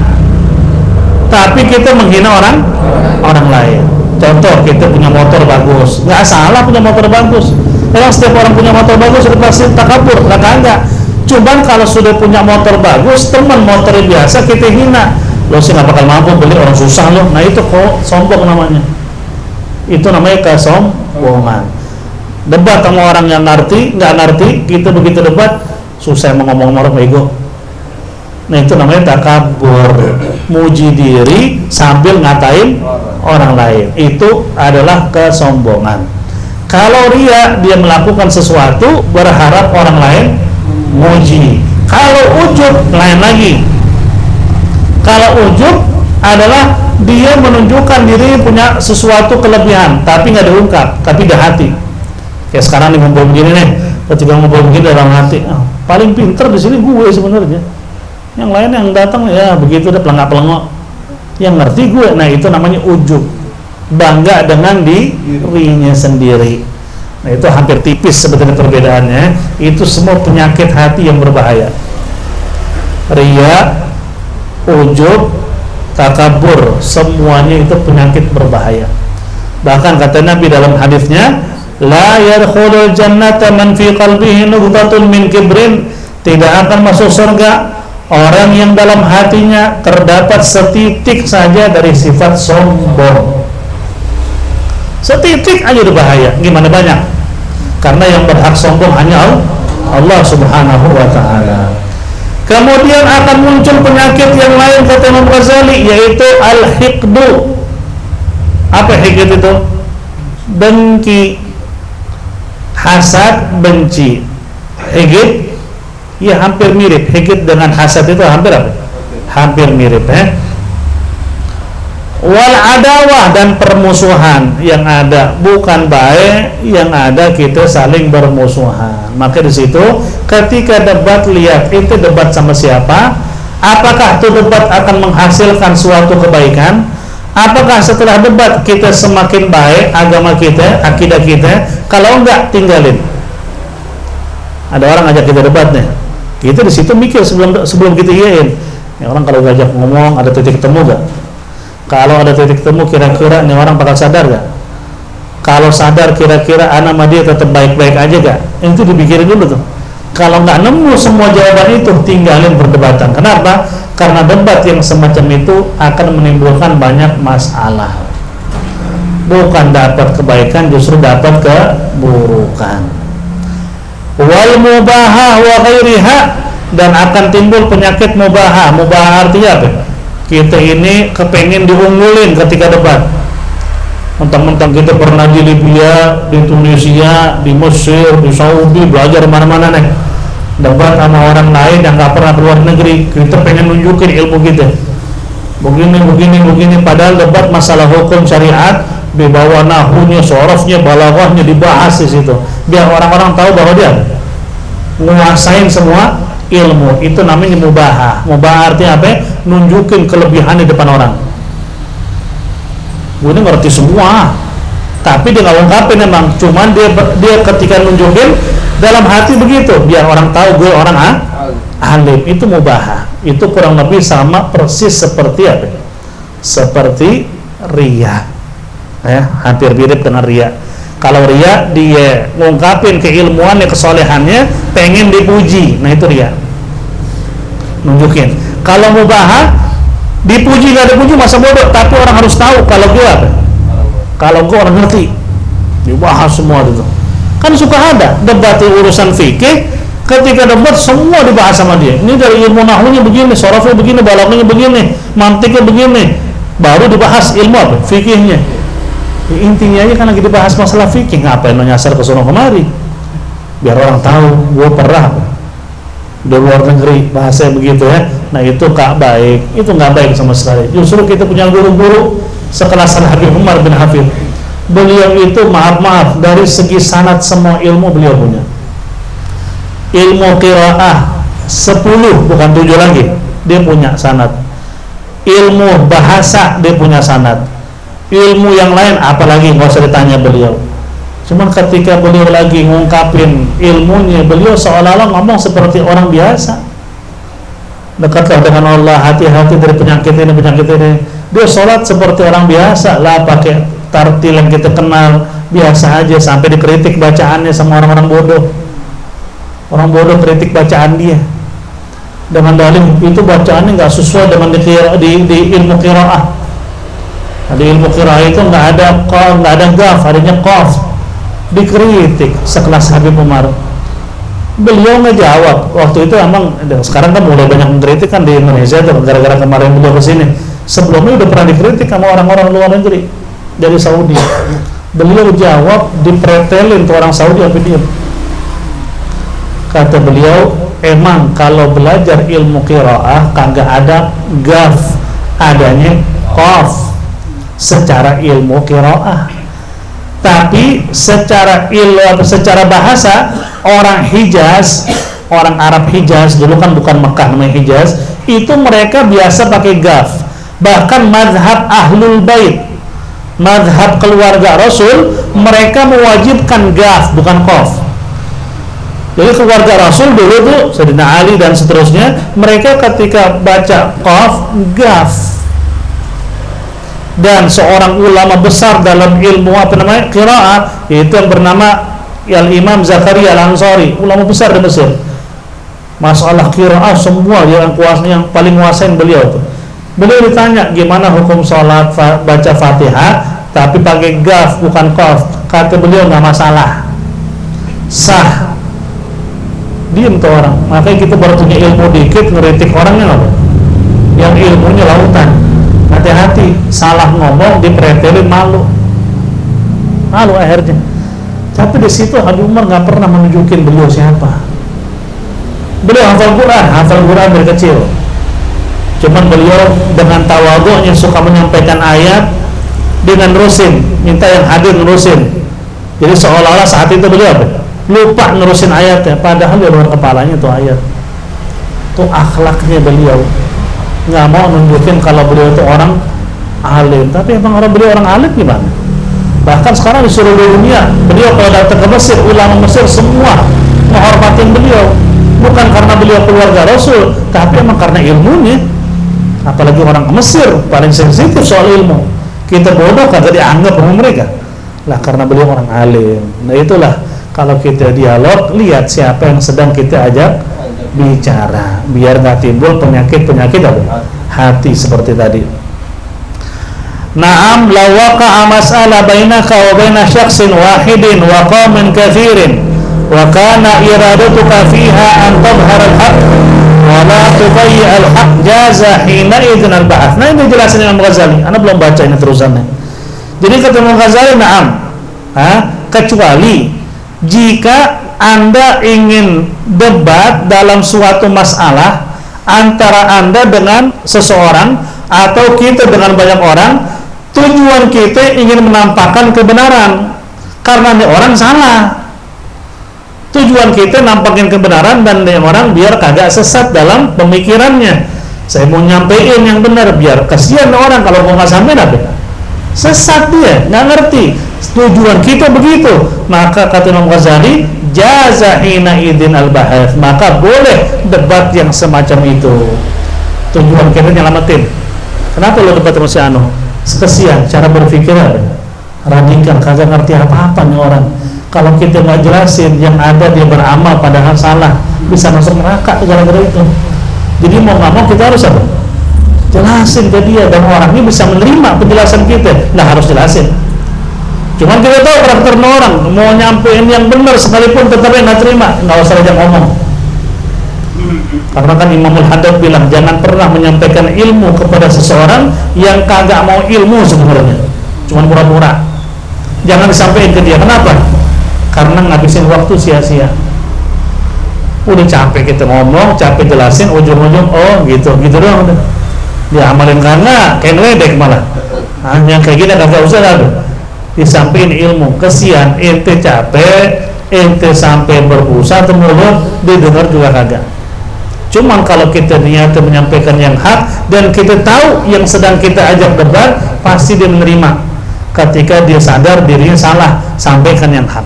tapi kita menghina orang lain. Contoh, kita punya motor bagus. Nggak salah punya motor bagus. Memang setiap orang punya motor bagus itu pasti takabur, enggak. Cuman kalau sudah punya motor bagus, teman motornya biasa kita hina. Lo sih nggak bakal mampu beli, orang susah lo. Nah, itu kok sombong namanya. Itu namanya kesombongan. Debat sama orang yang nggak ngerti, kita begitu debat susah ngomong orang bego. Nah, itu namanya takabur, muji diri sambil ngatain orang lain. Itu adalah kesombongan. Kalau riya, dia melakukan sesuatu berharap orang lain muji. Kalau ujub lain lagi. Kalau ujub adalah dia menunjukkan diri punya sesuatu kelebihan, tapi nggak diungkap, tapi di hati. Kayak sekarang nih ngobrol begini nih, ketika ngobrol begini dalam hati, paling pinter di sini gue sebenarnya. Yang lain yang datang ya begitu udah pelengak-pelengok. Yang ngerti gue, nah itu namanya ujub, bangga dengan dirinya sendiri. Nah itu hampir tipis sebetulnya perbedaannya. Itu semua penyakit hati yang berbahaya. Riya, ujub, takabur, semuanya itu penyakit berbahaya. Bahkan kata Nabi dalam hadisnya, la yadkhulul jannata man fi qalbihi nughtatun min kibrin, tidak akan masuk surga orang yang dalam hatinya terdapat setitik saja dari sifat sombong. Setitik aja udah bahaya, gimana banyak? Karena yang berhak sombong hanya Allah Subhanahu wa ta'ala. Kemudian akan muncul penyakit yang lain kata Imam Ghazali, yaitu al-hiqdu. Apa hiqd itu? Dengki, hasad, benci. Hiqd ya hampir mirip. Hiqd dengan hasad itu hampir apa? Hampir mirip, Wal adawah, dan permusuhan yang ada bukan baik, yang ada kita saling bermusuhan. Maka di situ ketika debat, lihat itu debat sama siapa, apakah itu debat akan menghasilkan suatu kebaikan, apakah setelah debat kita semakin baik agama kita, akidah kita, kalau enggak tinggalin. Ada orang ngajak kita debat nih, kita di situ mikir sebelum kita iyain. Ini orang kalau ngajak ngomong ada titik temu gak? Kalau ada titik temu kira-kira nih orang bakal sadar gak? Kalau sadar kira-kira anak sama dia tetap baik-baik aja gak? Itu dipikirin dulu tuh. Kalau nggak nemu semua jawaban itu, tinggalin perdebatan. Kenapa? Karena debat yang semacam itu akan menimbulkan banyak masalah. Bukan dapat kebaikan, justru dapat keburukan. Wal mubahah wa ghairiha, dan akan timbul penyakit mubahah. Mubahah artinya apa? Kita ini kepengen diunggulin ketika debat. Mentang-mentang kita pernah di Libya, di Tunisia, di Mesir, di Saudi, belajar mana-mana nih, debat sama orang lain yang nggak pernah keluar negeri, kita pengen nunjukin ilmu kita. Begini. Padahal debat masalah hukum syariat, dibawa nahunya, sorofnya, balaghahnya dibahas di situ, biar orang-orang tahu bahwa dia nguasain semua ilmu. Itu namanya mubahah. Mubahah artinya apa? Nunjukin kelebihan di depan orang. Gue ini ngerti semua, tapi dia nggak ungkapin emang. Cuman dia ketika nunjukin dalam hati begitu, biar orang tahu gue orang alim. Itu mubahah. Itu kurang lebih sama persis seperti apa? Seperti riya. Hampir mirip dengan riya. Kalau riya, dia ngungkapin keilmuannya, kesolehannya, pengen dipuji. Nah itu riya, nunjukin. Kalau mubahah, dipuji gak dipuji masa bodoh, tapi orang harus tahu kalau gue apa? Kalau gue orang ngerti, dibahas semua itu. Kan suka ada debat urusan fikih, ketika debat semua dibahas sama dia. Ini dari ilmu nahunya begini, sorofnya begini, balaghahnya begini, mantiknya begini, baru dibahas ilmu apa? Fikihnya. Intinya aja kan lagi dibahas masalah fikih, ngapain lo nyasar ke sono kemari? Biar orang tahu gue pernah di luar negeri, bahasanya begitu ya. Nah itu gak baik, itu gak baik sama sekali. Justru kita punya guru-guru sekelas Habib Umar bin Hafid. Beliau itu maaf dari segi sanad semua ilmu beliau punya. Ilmu qiraah 10 bukan 7 lagi, dia punya sanad. Ilmu bahasa dia punya sanad. Ilmu yang lain apalagi nggak usah ditanya beliau. Cuman ketika beliau lagi ngungkapin ilmunya, beliau seolah-olah ngomong seperti orang biasa. Dekatlah dengan Allah, hati-hati dari penyakit ini. Dia sholat seperti orang biasa lah, pakai tartil yang kita kenal, biasa aja, sampai dikritik bacaannya sama orang-orang bodoh. Orang bodoh kritik bacaan dia dengan dalil itu bacaannya nggak sesuai dengan di ilmu qiraah. Di ilmu qiraah itu nggak ada qaf, nggak ada gaf, adanya qaf. Dikritik sekelas Habib Umar. Beliau nggak jawab. Waktu itu emang, sekarang kan mulai banyak mengkritik kan di Indonesia tuh, gara-gara kemarin beliau kesini. Sebelumnya udah pernah dikritik sama orang-orang luar negeri dari Saudi. Beliau jawab, dipretelin tuh orang Saudi sampai diam. Kata beliau, emang kalau belajar ilmu qiraah kagak ada gaf, adanya qaf secara ilmu qiraah. Tapi secara bahasa, orang Hijaz, orang Arab Hijaz dulu kan bukan Mekah namanya Hijaz, itu mereka biasa pakai gaf. Bahkan mazhab Ahlul Bait, mazhab keluarga Rasul, mereka mewajibkan gaf bukan qaf. Jadi keluarga Rasul dulu tuh Sayyidina Ali dan seterusnya, mereka ketika baca qaf gaf. Dan seorang ulama besar dalam ilmu qiraah, yaitu yang bernama Al-Imam Zakaria Al-Ansari, ulama besar di Mesir. Masalah qiraah semua yang paling kuasain beliau tuh. Beliau ditanya gimana hukum sholat baca Fatihah tapi pakai gaf bukan qaf. Kata beliau nggak masalah, sah. Diem tuh orang. Makanya kita baru punya ilmu dikit ngeritik orangnya loh, yang ilmunya lautan. Hati-hati, salah ngomong dipretelin malu akhirnya. Tapi di situ Habib Umar nggak pernah menunjukin beliau siapa. Beliau hafal Quran dari kecil. Cuman beliau dengan tawadhu'nya suka menyampaikan ayat dengan nerusin, minta yang hadir nerusin. Jadi seolah-olah saat itu beliau lupa nerusin ayatnya, padahal di luar kepalanya itu ayat. Itu akhlaknya beliau. Nggak mau nunjukin kalau beliau itu orang alim, tapi emang beliau orang alim gimana? Bahkan sekarang di seluruh dunia, beliau kalau datang ke Mesir, ulama Mesir semua menghormatin beliau, bukan karena beliau keluarga Rasul, tapi emang karena ilmunya. Apalagi orang ke Mesir paling sensitif soal ilmu. Kita bodoh kagak dianggap sama mereka lah, karena beliau orang alim. Nah itulah, kalau kita dialog, lihat siapa yang sedang kita ajak bicara, biar nggak timbul penyakit hati seperti tadi. Naam, law waqa'a mas'ala bainaka wa baina syakhsin wahidin wa qaumin katsirin wa kana iradatuka fiha an tadhhara al-haqq wa la tudayyi al-haqq jaza hina idzin al-ba'ats. Nah ini jelasin Imam Ghazali. Anda belum baca ini terusannya. Jadi kata Imam Ghazali, naam, kecuali jika Anda ingin debat dalam suatu masalah antara Anda dengan seseorang atau kita dengan banyak orang, tujuan kita ingin menampakkan kebenaran karena ini orang salah. Tujuan kita nampakin kebenaran dan ini orang biar kagak sesat dalam pemikirannya. Saya mau nyampein yang benar, biar kasihan orang kalau mau nggak sampai sesat dia, nggak ngerti. Tujuan kita begitu. Maka kata Imam Ghazali, jaza hina idin al-bahats, maka boleh debat yang semacam itu. Tujuan kita nyelamatin. Kenapa lo debat sama si Ano? Kesian, cara berpikir radikal, kagak ngerti apa-apa nih orang. Kalau kita nggak jelasin, yang ada dia beramal padahal salah, bisa masuk neraka gara-gara itu. Jadi mau nggak mau kita harus apa? Jelasin ke dia, dan orangnya bisa menerima penjelasan kita. Nah harus jelasin. Cuman kita tahu karakter orang, mau nyampein yang benar sekalipun tetap nggak terima, nggak usah aja ngomong. Karena kan Imamul Haddad bilang, jangan pernah menyampaikan ilmu kepada seseorang yang kagak mau ilmu sebenarnya, cuman pura-pura. Jangan disampaikan ke dia. Kenapa? Karena ngabisin waktu sia-sia. Udah capek kita ngomong, capek jelasin, ujung-ujung gitu doang udah. Diamalin kagak, kayak ngeledek malah. Yang kayak gini kagak usah ada. Disampaikan ilmu, kesian ente capek, ente sampai berpusat mulut, didengar juga kagak. Cuman kalau kita niat menyampaikan yang hak dan kita tahu yang sedang kita ajak debat, pasti dia menerima. Ketika dia sadar dirinya salah, sampaikan yang hak.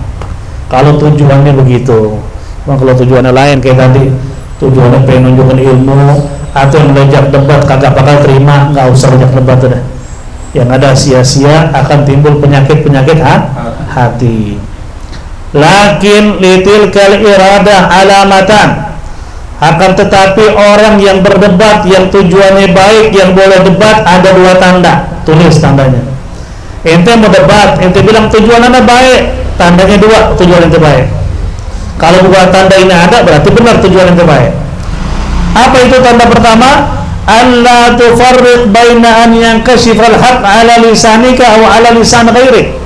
Kalau tujuannya begitu. Kalau tujuannya lain kayak tadi, tujuannya pengen nunjukin ilmu atau yang ngajak debat kagak bakal terima, nggak usah ajak debat udah. Yang ada sia-sia, akan timbul penyakit-penyakit hati. Lakin litil kal iradah alamatan, akan tetapi orang yang berdebat yang tujuannya baik, yang boleh debat, ada dua tanda. Tulis tandanya. Ente mau debat, ente bilang tujuan anda baik, tandanya dua, tujuan ente baik. Kalau dua tanda ini ada, berarti benar tujuan ente baik. Apa itu tanda pertama? Allah tufarriq baina an yankashifal haq ala lisanika aw ala lisan ghairik.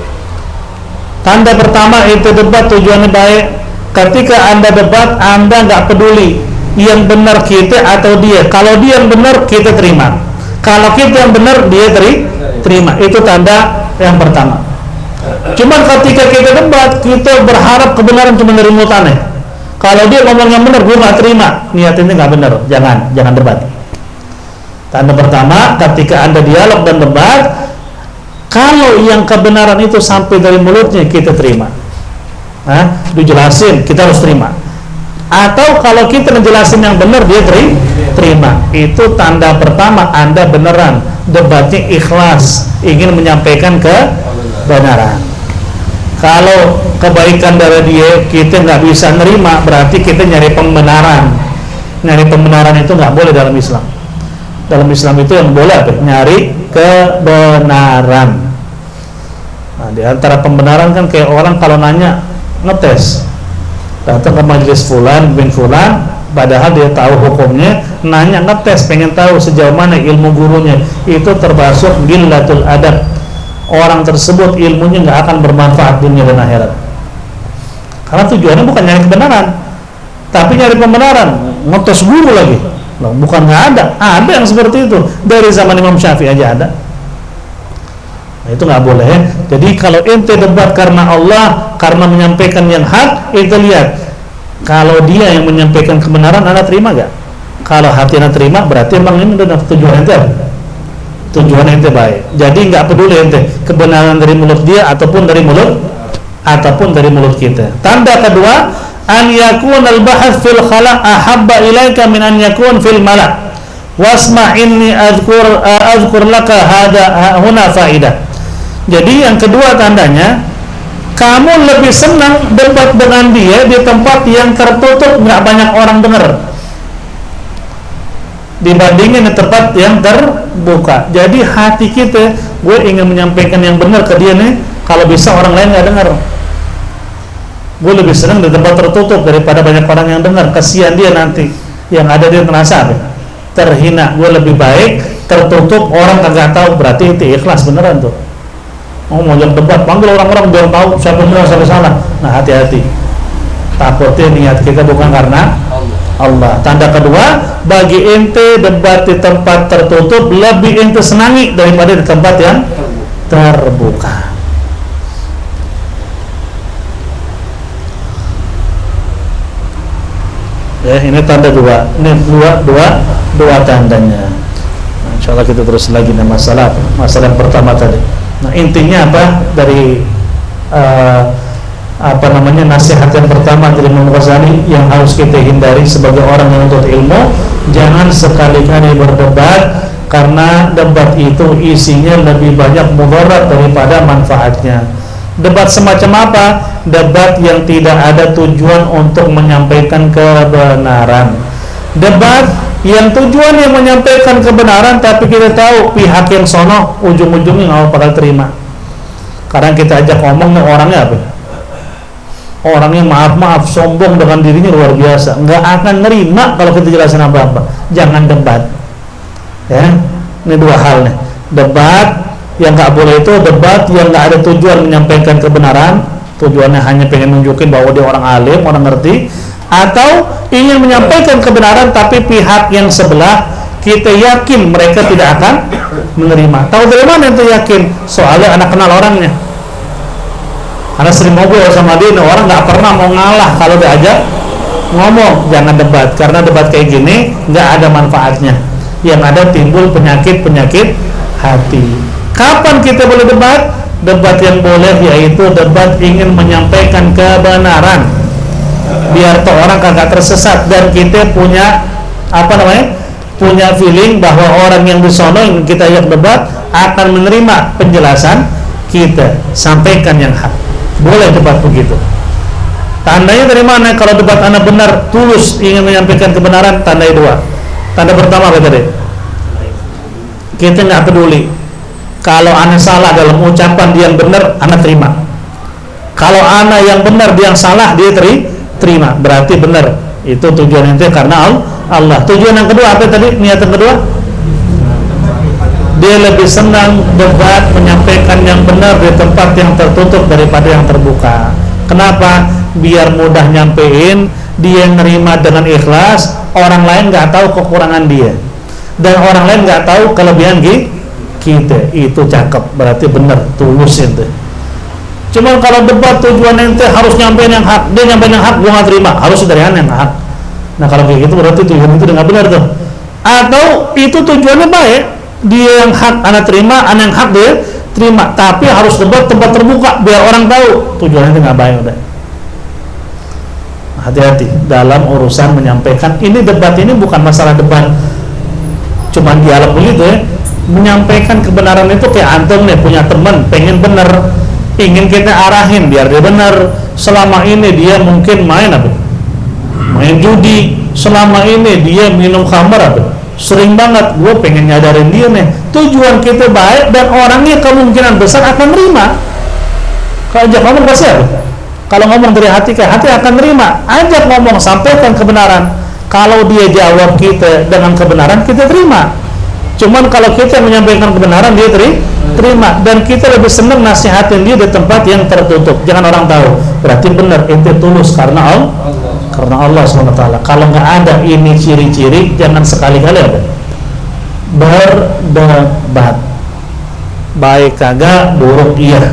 Tanda pertama itu debat tujuannya baik. Ketika anda debat, anda nggak peduli yang benar kita atau dia. Kalau dia yang benar, kita terima. Kalau kita yang benar, dia terima. Itu tanda yang pertama. Cuman ketika kita debat, kita berharap kebenaran cuma dari mulut aneh. Kalau dia ngomong yang benar, gue nggak terima, niatnya nggak benar. Jangan debat. Tanda pertama, ketika Anda dialog dan debat, kalau yang kebenaran itu sampai dari mulutnya, kita terima. Dijelasin, kita harus terima. Atau kalau kita ngejelasin yang benar, dia terima. Itu tanda pertama Anda beneran debatnya ikhlas, ingin menyampaikan kebenaran. Kalau kebaikan dari dia kita nggak bisa nerima, berarti kita nyari pembenaran. Nyari pembenaran itu nggak boleh dalam Islam. Dalam Islam itu yang boleh apa? Nyari kebenaran. Nah, di antara pembenaran kan kayak orang kalau nanya, ngetes, datang ke majelis fulan bin fulan, padahal dia tahu hukumnya, nanya, ngetes, pengen tahu sejauh mana ilmu gurunya, itu termasuk gillatul adab. Orang tersebut ilmunya nggak akan bermanfaat dunia dan akhirat, karena tujuannya bukan nyari kebenaran, tapi nyari pembenaran, ngetes guru lagi. Loh, bukan nggak ada yang seperti itu dari zaman Imam Syafi'i aja ada. Nah, itu nggak boleh ya. Jadi kalau ente debat karena Allah, karena menyampaikan yang hak, itu lihat kalau dia yang menyampaikan kebenaran, Anda terima gak? Kalau hati Anda terima, berarti emang ini udah tujuan ente, tujuan ente baik. Jadi nggak peduli ente kebenaran dari mulut dia ataupun dari mulut kita. Tanda kedua, an yakun al-bahth fil khala' ahabba ilaika min an yakun fil mala'. Wasma inni azkur laka hada huna faidah. Jadi yang kedua tandanya, kamu lebih senang debat dengan dia di tempat yang tertutup, nggak banyak orang dengar, dibandingin di tempat yang terbuka. Jadi hati kita, gue ingin menyampaikan yang benar ke dia nih, kalau bisa orang lain nggak dengar. Gue lebih senang di tempat tertutup daripada banyak orang yang dengar. Kasihan dia nanti, yang ada dia terasa terhina. Gue lebih baik tertutup, orang kagak tahu, berarti itu ikhlas beneran tuh. Mau ajak debat, panggil orang-orang biar tahu siapa benar siapa salah. Nah, hati-hati, takutnya niat kita bukan karena Allah. Tanda kedua, bagi ente debat di tempat tertutup lebih ente senangi daripada di tempat yang terbuka. Ya, ini tanda dua. Ini dua tandanya. Nah, insyaallah kita terus lagi dengan masalah yang pertama tadi. Nah, intinya apa dari nasihat yang pertama dari Imam Ghazali yang harus kita hindari sebagai orang yang menuntut ilmu, jangan sekali-kali berdebat, karena debat itu isinya lebih banyak mudarat daripada manfaatnya. Debat semacam apa? Debat yang tidak ada tujuan untuk menyampaikan kebenaran. Debat yang tujuannya menyampaikan kebenaran, tapi kita tahu pihak yang sono ujung-ujungnya nggak bakal terima. Karena kita ajak ngomong nih, orangnya apa? Orangnya maaf sombong dengan dirinya luar biasa, nggak akan nerima kalau kita jelasin apa-apa. Jangan debat. Ya, ini dua hal nih. Debat yang nggak boleh itu debat yang nggak ada tujuan menyampaikan kebenaran, tujuannya hanya pengen nunjukin bahwa dia orang alim, orang ngerti, atau ingin menyampaikan kebenaran tapi pihak yang sebelah kita yakin mereka tidak akan menerima. Tahu dari mana itu yakin? Soalnya anak kenal orangnya, karena sering ngobrol sama dia, orang nggak pernah mau ngalah kalau diajak ngomong. Jangan debat, karena debat kayak gini nggak ada manfaatnya, yang ada timbul penyakit hati. Kapan kita boleh debat? Debat yang boleh yaitu debat ingin menyampaikan kebenaran, biar tuh orang kagak tersesat, dan kita punya punya feeling bahwa orang yang disono yang kita ajak debat akan menerima penjelasan kita, sampaikan yang hak. Boleh debat begitu. Tandanya dari mana? Kalau debat anak benar, tulus ingin menyampaikan kebenaran, tandanya dua. Tanda pertama apa tadi? Kita nggak peduli kalau anak salah dalam ucapan, dia yang benar anak terima. Kalau anak yang benar, dia yang salah, dia terima, berarti benar. Itu tujuan ente karena Allah. Tujuan yang kedua apa tadi? Niat yang kedua, dia lebih senang debat menyampaikan yang benar di tempat yang tertutup daripada yang terbuka. Kenapa? Biar mudah nyampein, dia nerima dengan ikhlas, orang lain nggak tahu kekurangan dia. dan orang lain nggak tahu kelebihan kita, itu cakep, berarti benar, tulus itu. Cuman kalau debat tujuan ente harus nyampein yang hak, dia nyampein yang hak, gua nggak terima, harus dari yang hak. Nah kalau kayak gitu berarti tujuan itu nggak benar tuh. Atau itu tujuannya baik, dia yang hak anak terima, anak yang hak dia terima, tapi harus debat tempat terbuka biar orang tahu, tujuannya itu nggak baik udah. Hati-hati dalam urusan menyampaikan. Ini debat ini bukan masalah debat cuman dialog begitu ya. Menyampaikan kebenaran itu kayak antum nih punya teman pengen bener, ingin kita arahin biar dia benar. Selama ini dia mungkin main judi, selama ini dia minum khamar sering banget. Gue pengen nyadarin dia nih, tujuan kita baik dan orangnya kemungkinan besar akan nerima. Kalau ajak ngomong pasti kalau ngomong dari hati ke hati akan nerima. Ajak ngomong, sampaikan kebenaran. Kalau dia jawab kita dengan kebenaran, kita terima. Cuman kalau kita menyampaikan kebenaran, dia terima. Dan kita lebih senang nasihatin dia di tempat yang tertutup, jangan orang tahu. Berarti benar, ente tulus karena Allah SWT. Kalau nggak ada ini ciri-ciri, jangan sekali-kali ada berdebat. Baik kagak, buruk iya.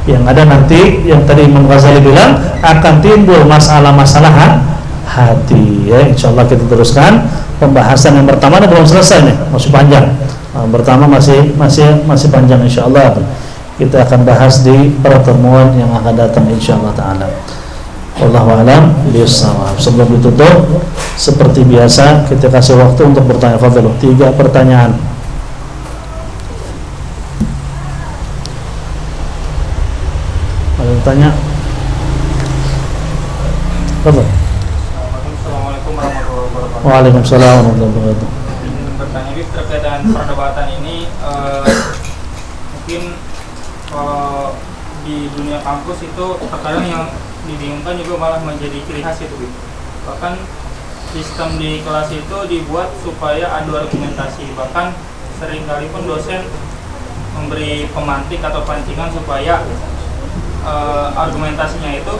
Yang ada nanti, yang tadi Imam Ghazali bilang, akan timbul masalah-masalah hati ya. Insyaallah kita teruskan pembahasan yang pertama. Ini belum selesai nih, masih panjang. Pertama masih panjang insyaallah. Kita akan bahas di pertemuan yang akan datang insyaallah taala. Wallahu a'lam bishawab. Sebelum ditutup, seperti biasa kita kasih waktu untuk bertanya. Fadhil, 3 pertanyaan. Ada yang tanya? Fadhil. Waalaikumsalam warahmatullahi wabarakatuh. Bertanya terkait dengan perdebatan ini, mungkin di dunia kampus itu terkadang yang dibingungkan juga malah menjadi ciri khas itu. Bahkan sistem di kelas itu dibuat supaya adu argumentasi. Bahkan seringkali pun dosen memberi pemantik atau pancingan supaya argumentasinya itu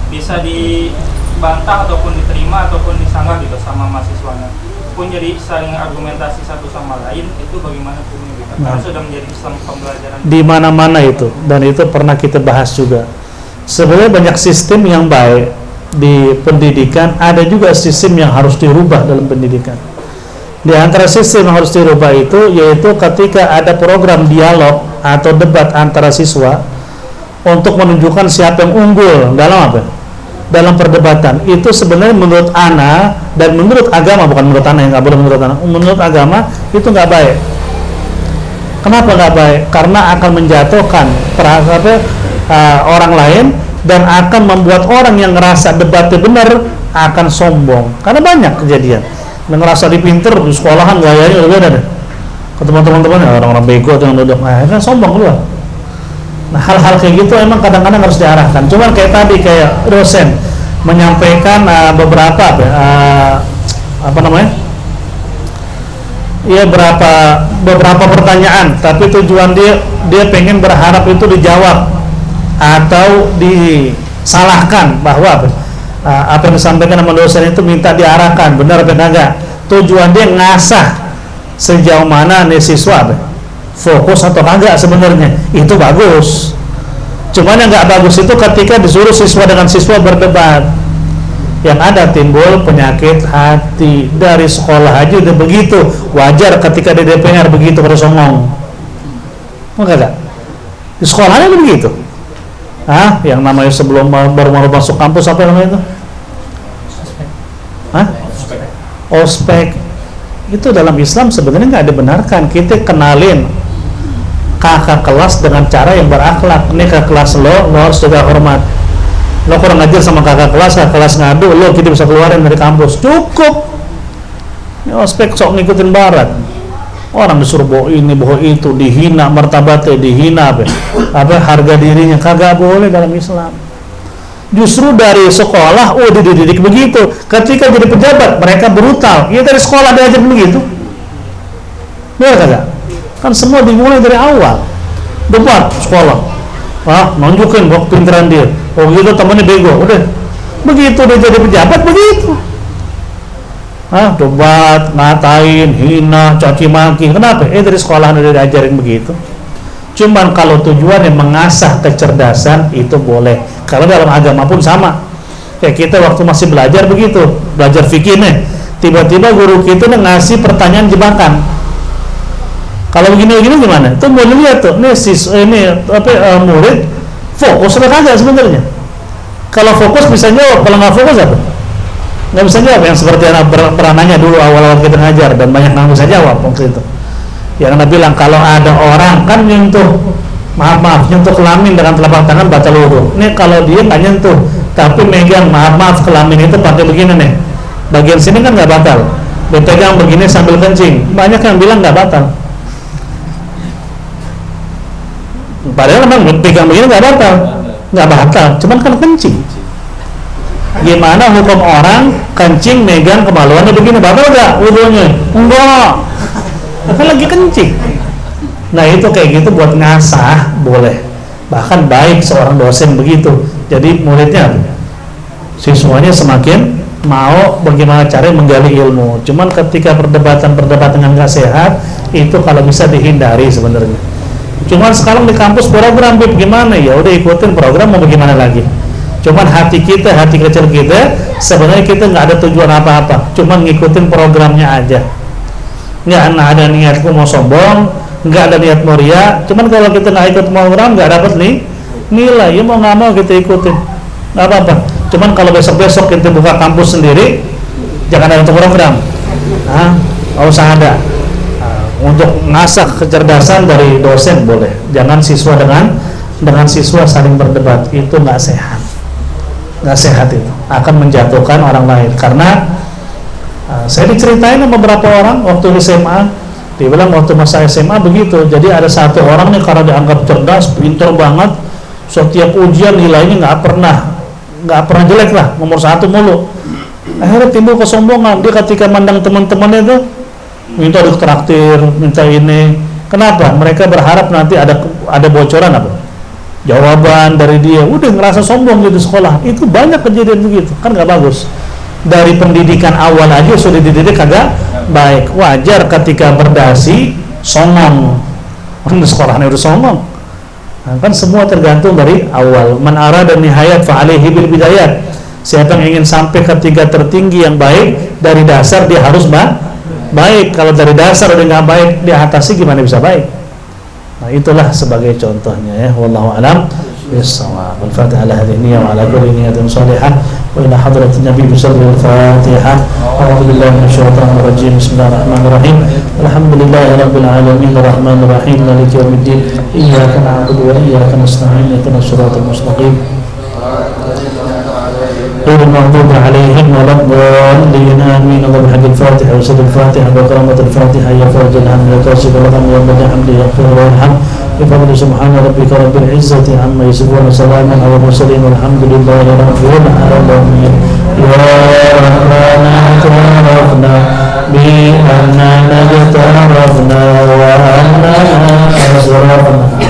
bisa dibantah ataupun diterima ataupun disanggah gitu sama mahasiswanya. Pun jadi saling argumentasi satu sama lain, itu bagaimana hukumnya gitu? Karena sudah menjadi sistem pembelajaran di mana-mana itu, dan itu pernah kita bahas juga. Sebenarnya banyak sistem yang baik di pendidikan, ada juga sistem yang harus dirubah dalam pendidikan. Di antara sistem yang harus dirubah itu yaitu ketika ada program dialog atau debat antara siswa untuk menunjukkan siapa yang unggul dalam apa? Dalam perdebatan. Itu sebenarnya menurut ana dan menurut agama, bukan menurut ana yang nggak boleh menurut ana, menurut agama itu nggak baik. Kenapa nggak baik? Karena akan menjatuhkan orang lain dan akan membuat orang yang ngerasa debatnya benar akan sombong. Karena banyak kejadian yang ngerasa dipinter di sekolahan gayanya udah beda deh. Ketemu teman-teman orang-orang bego yang duduk, kan sombong keluar. Nah hal-hal kayak gitu emang kadang-kadang harus diarahkan. Cuman kayak tadi kayak dosen menyampaikan beberapa beberapa pertanyaan, tapi tujuan dia pengen berharap itu dijawab atau disalahkan bahwa apa yang disampaikan sama dosen itu minta diarahkan benar apa enggak. Tujuan dia ngasah sejauh mana nih siswa fokus atau kagak sebenarnya, itu bagus. Cuman yang nggak bagus itu ketika disuruh siswa dengan siswa berdebat, yang ada timbul penyakit hati. Dari sekolah aja udah begitu, wajar ketika di DPR begitu pada songong. Enggak? Di sekolahnya udah begitu. Yang namanya sebelum baru masuk kampus apa namanya itu? Ospek. Itu dalam Islam sebenarnya nggak dibenarkan. Kita kenalin kakak kelas dengan cara yang berakhlak. Ini kakak kelas lo harus juga hormat. Lo kurang ajar sama kakak kelas ngadu, lo kita bisa keluarin dari kampus. Cukup. Ini ospek sok ngikutin barat. Orang disuruh bawa ini, bawa itu, dihina martabatnya, dihina harga dirinya, kagak boleh dalam Islam. Justru dari sekolah dididik begitu. Ketika jadi pejabat mereka brutal. Ya dari sekolah diajar begitu. Benar kagak? Kan semua dimulai dari awal. Debat sekolah. Nunjukin bahwa pinteran dia. Gitu temannya bego. Udah. Begitu dia jadi pejabat begitu. Debat, ngatain, hina, caci maki. Kenapa? Dari sekolah udah diajarin begitu. Cuman kalau tujuannya mengasah kecerdasan itu boleh. Kalau dalam agama pun sama. Kayak kita waktu masih belajar begitu, belajar fikih nih. Tiba-tiba guru kita ngasih pertanyaan jebakan. Kalau begini-begini gimana? Itu boleh lihat tuh. Murid fokus atau kagak sebenarnya. Kalau fokus bisa jawab, kalau nggak fokus apa? Nggak bisa jawab. Yang seperti anak perananya dulu awal-awal kita ngajar dan banyak yang bisa jawab waktu itu. Yang Anda bilang kalau ada orang kan nyentuh, maaf nyentuh kelamin dengan telapak tangan batal wudu. Ini kalau dia nggak nyentuh, tapi megang maaf kelamin itu pakai begini nih, bagian sini kan nggak batal. Dia pegang begini sambil kencing, banyak yang bilang nggak batal. Padahal memang pegang begini nggak batal, cuman kan kencing. Gimana hukum orang kencing megang kemaluannya begini, batal nggak wudunya? Enggak. Kan lagi kencing. Nah itu kayak gitu buat ngasah boleh. Bahkan baik seorang dosen begitu. Jadi muridnya, siswanya semakin mau bagaimana cara menggali ilmu. Cuman ketika perdebatan yang nggak sehat itu kalau bisa dihindari sebenarnya. Cuman sekarang di kampus program gimana ya? Udah ikutin program mau bagaimana lagi? Cuman hati kecil kita sebenarnya kita nggak ada tujuan apa-apa. Cuman ngikutin programnya aja. Nggak ada niatku mau sombong, nggak ada niat mau ria. Cuman kalau kita nggak ikut program nggak dapat nilai, ya mau nggak mau kita ikutin, nggak apa-apa. Cuman kalau besok kita buka kampus sendiri, jangan ada untuk program, nggak usah ada. Untuk ngasah kecerdasan dari dosen boleh, jangan siswa dengan siswa saling berdebat, itu nggak sehat, itu akan menjatuhkan orang lain. Karena saya diceritain sama beberapa orang waktu di SMA, dia bilang waktu masa SMA begitu. Jadi ada satu orang nih karena dianggap cerdas, pintar banget, setiap ujian nilainya nggak pernah jelek lah, nomor 1 mulu. Akhirnya timbul kesombongan. Dia ketika mandang teman-temannya itu minta ditraktir, minta ini. Kenapa? Mereka berharap nanti ada bocoran apa? Jawaban dari dia. Udah ngerasa sombong di sekolah. Itu banyak kejadian begitu, kan nggak bagus. Dari pendidikan awal aja sudah dididik kagak baik. Wajar ketika berdasi songong. Di sekolahnya udah songong. Nah, kan semua tergantung dari awal. Man arada nihayat fa alaihi bil bidayat. Siapa yang ingin sampai ke tingkat tertinggi yang baik, dari dasar dia harus baik. Kalau dari dasar udah nggak baik, diatasi gimana bisa baik? Nah, itulah sebagai contohnya ya. Wallahu a'lam bissawab. Al-Fatihah ala hadhihi niyyah wa ala kulli niyyatin shalihah wa ila hadratin nabi sallallahu al-Fatihah. A'udzu billahi minasyaitonir rajim. Bismillahirrahmanirrahim. Alhamdulillahi rabbil alamin arrahmanir rahim maliki yaumiddin. Iyyaka na'budu wa iyyaka nasta'in. Ihdinas siratal mustaqim. غير المغضوب عليهم ولا الضالين آمين. اللهم بحق الفاتحة وسد الفاتحة وكرامة الفاتحة يا فرج الهم يا كاشف الغم يا بديع حمد يغفر ويرحم بفضل سبحان ربك رب العزة عما يصفون وسلام على المرسلين والحمد لله رب العالمين. يا ربنا اعترفنا بأننا اجترفنا وأننا أسرفنا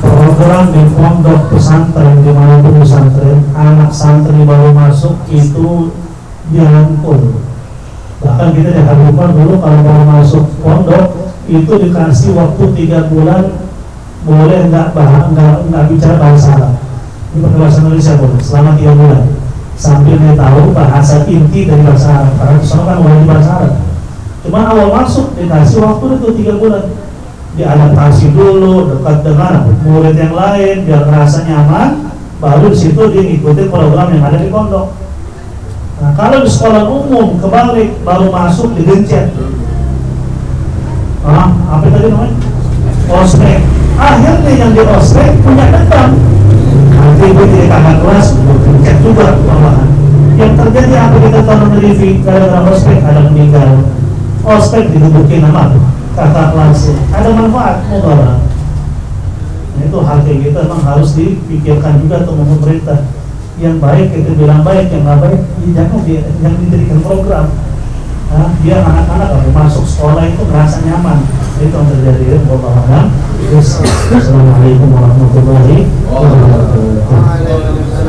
Program di pondok pesantren dimanapun pesantren, anak santri baru masuk itu dirangkul. Bahkan kita diharapkan dulu kalau baru masuk pondok itu dikasih waktu 3 bulan boleh nggak bicara bahasa Arab. Ini bahasa Indonesia boleh selama 3 bulan. sambil dia tahu bahasa inti dari bahasa Arab, karena soalnya kan wajib bahasa Arab. Cuma awal masuk dikasih waktu itu 3 bulan, diadaptasi dulu, dekat dengan murid yang lain, biar ngerasa nyaman, baru di situ dia ngikutin program yang ada di pondok. Nah, kalau di sekolah umum kebalik, baru masuk digencet. Apa tadi namanya? Ospek. Akhirnya yang di ospek punya dendam. Nanti gue jadi kakak kelas, gue gencet juga bawahan. Yang terjadi apa kita tonton di TV, gara-gara ospek ada meninggal. Ospek didudukin nama kakak kelas. Ada manfaat, mudarat. Nah, itu hal kayak gitu memang harus dipikirkan juga untuk pemerintah. Yang baik kita bilang baik, yang nggak baik jangan diberikan program. Nah, biar anak-anak kalau masuk sekolah itu merasa nyaman. Itu yang terjadi. Wallahualam. Assalamualaikum warahmatullahi wabarakatuh.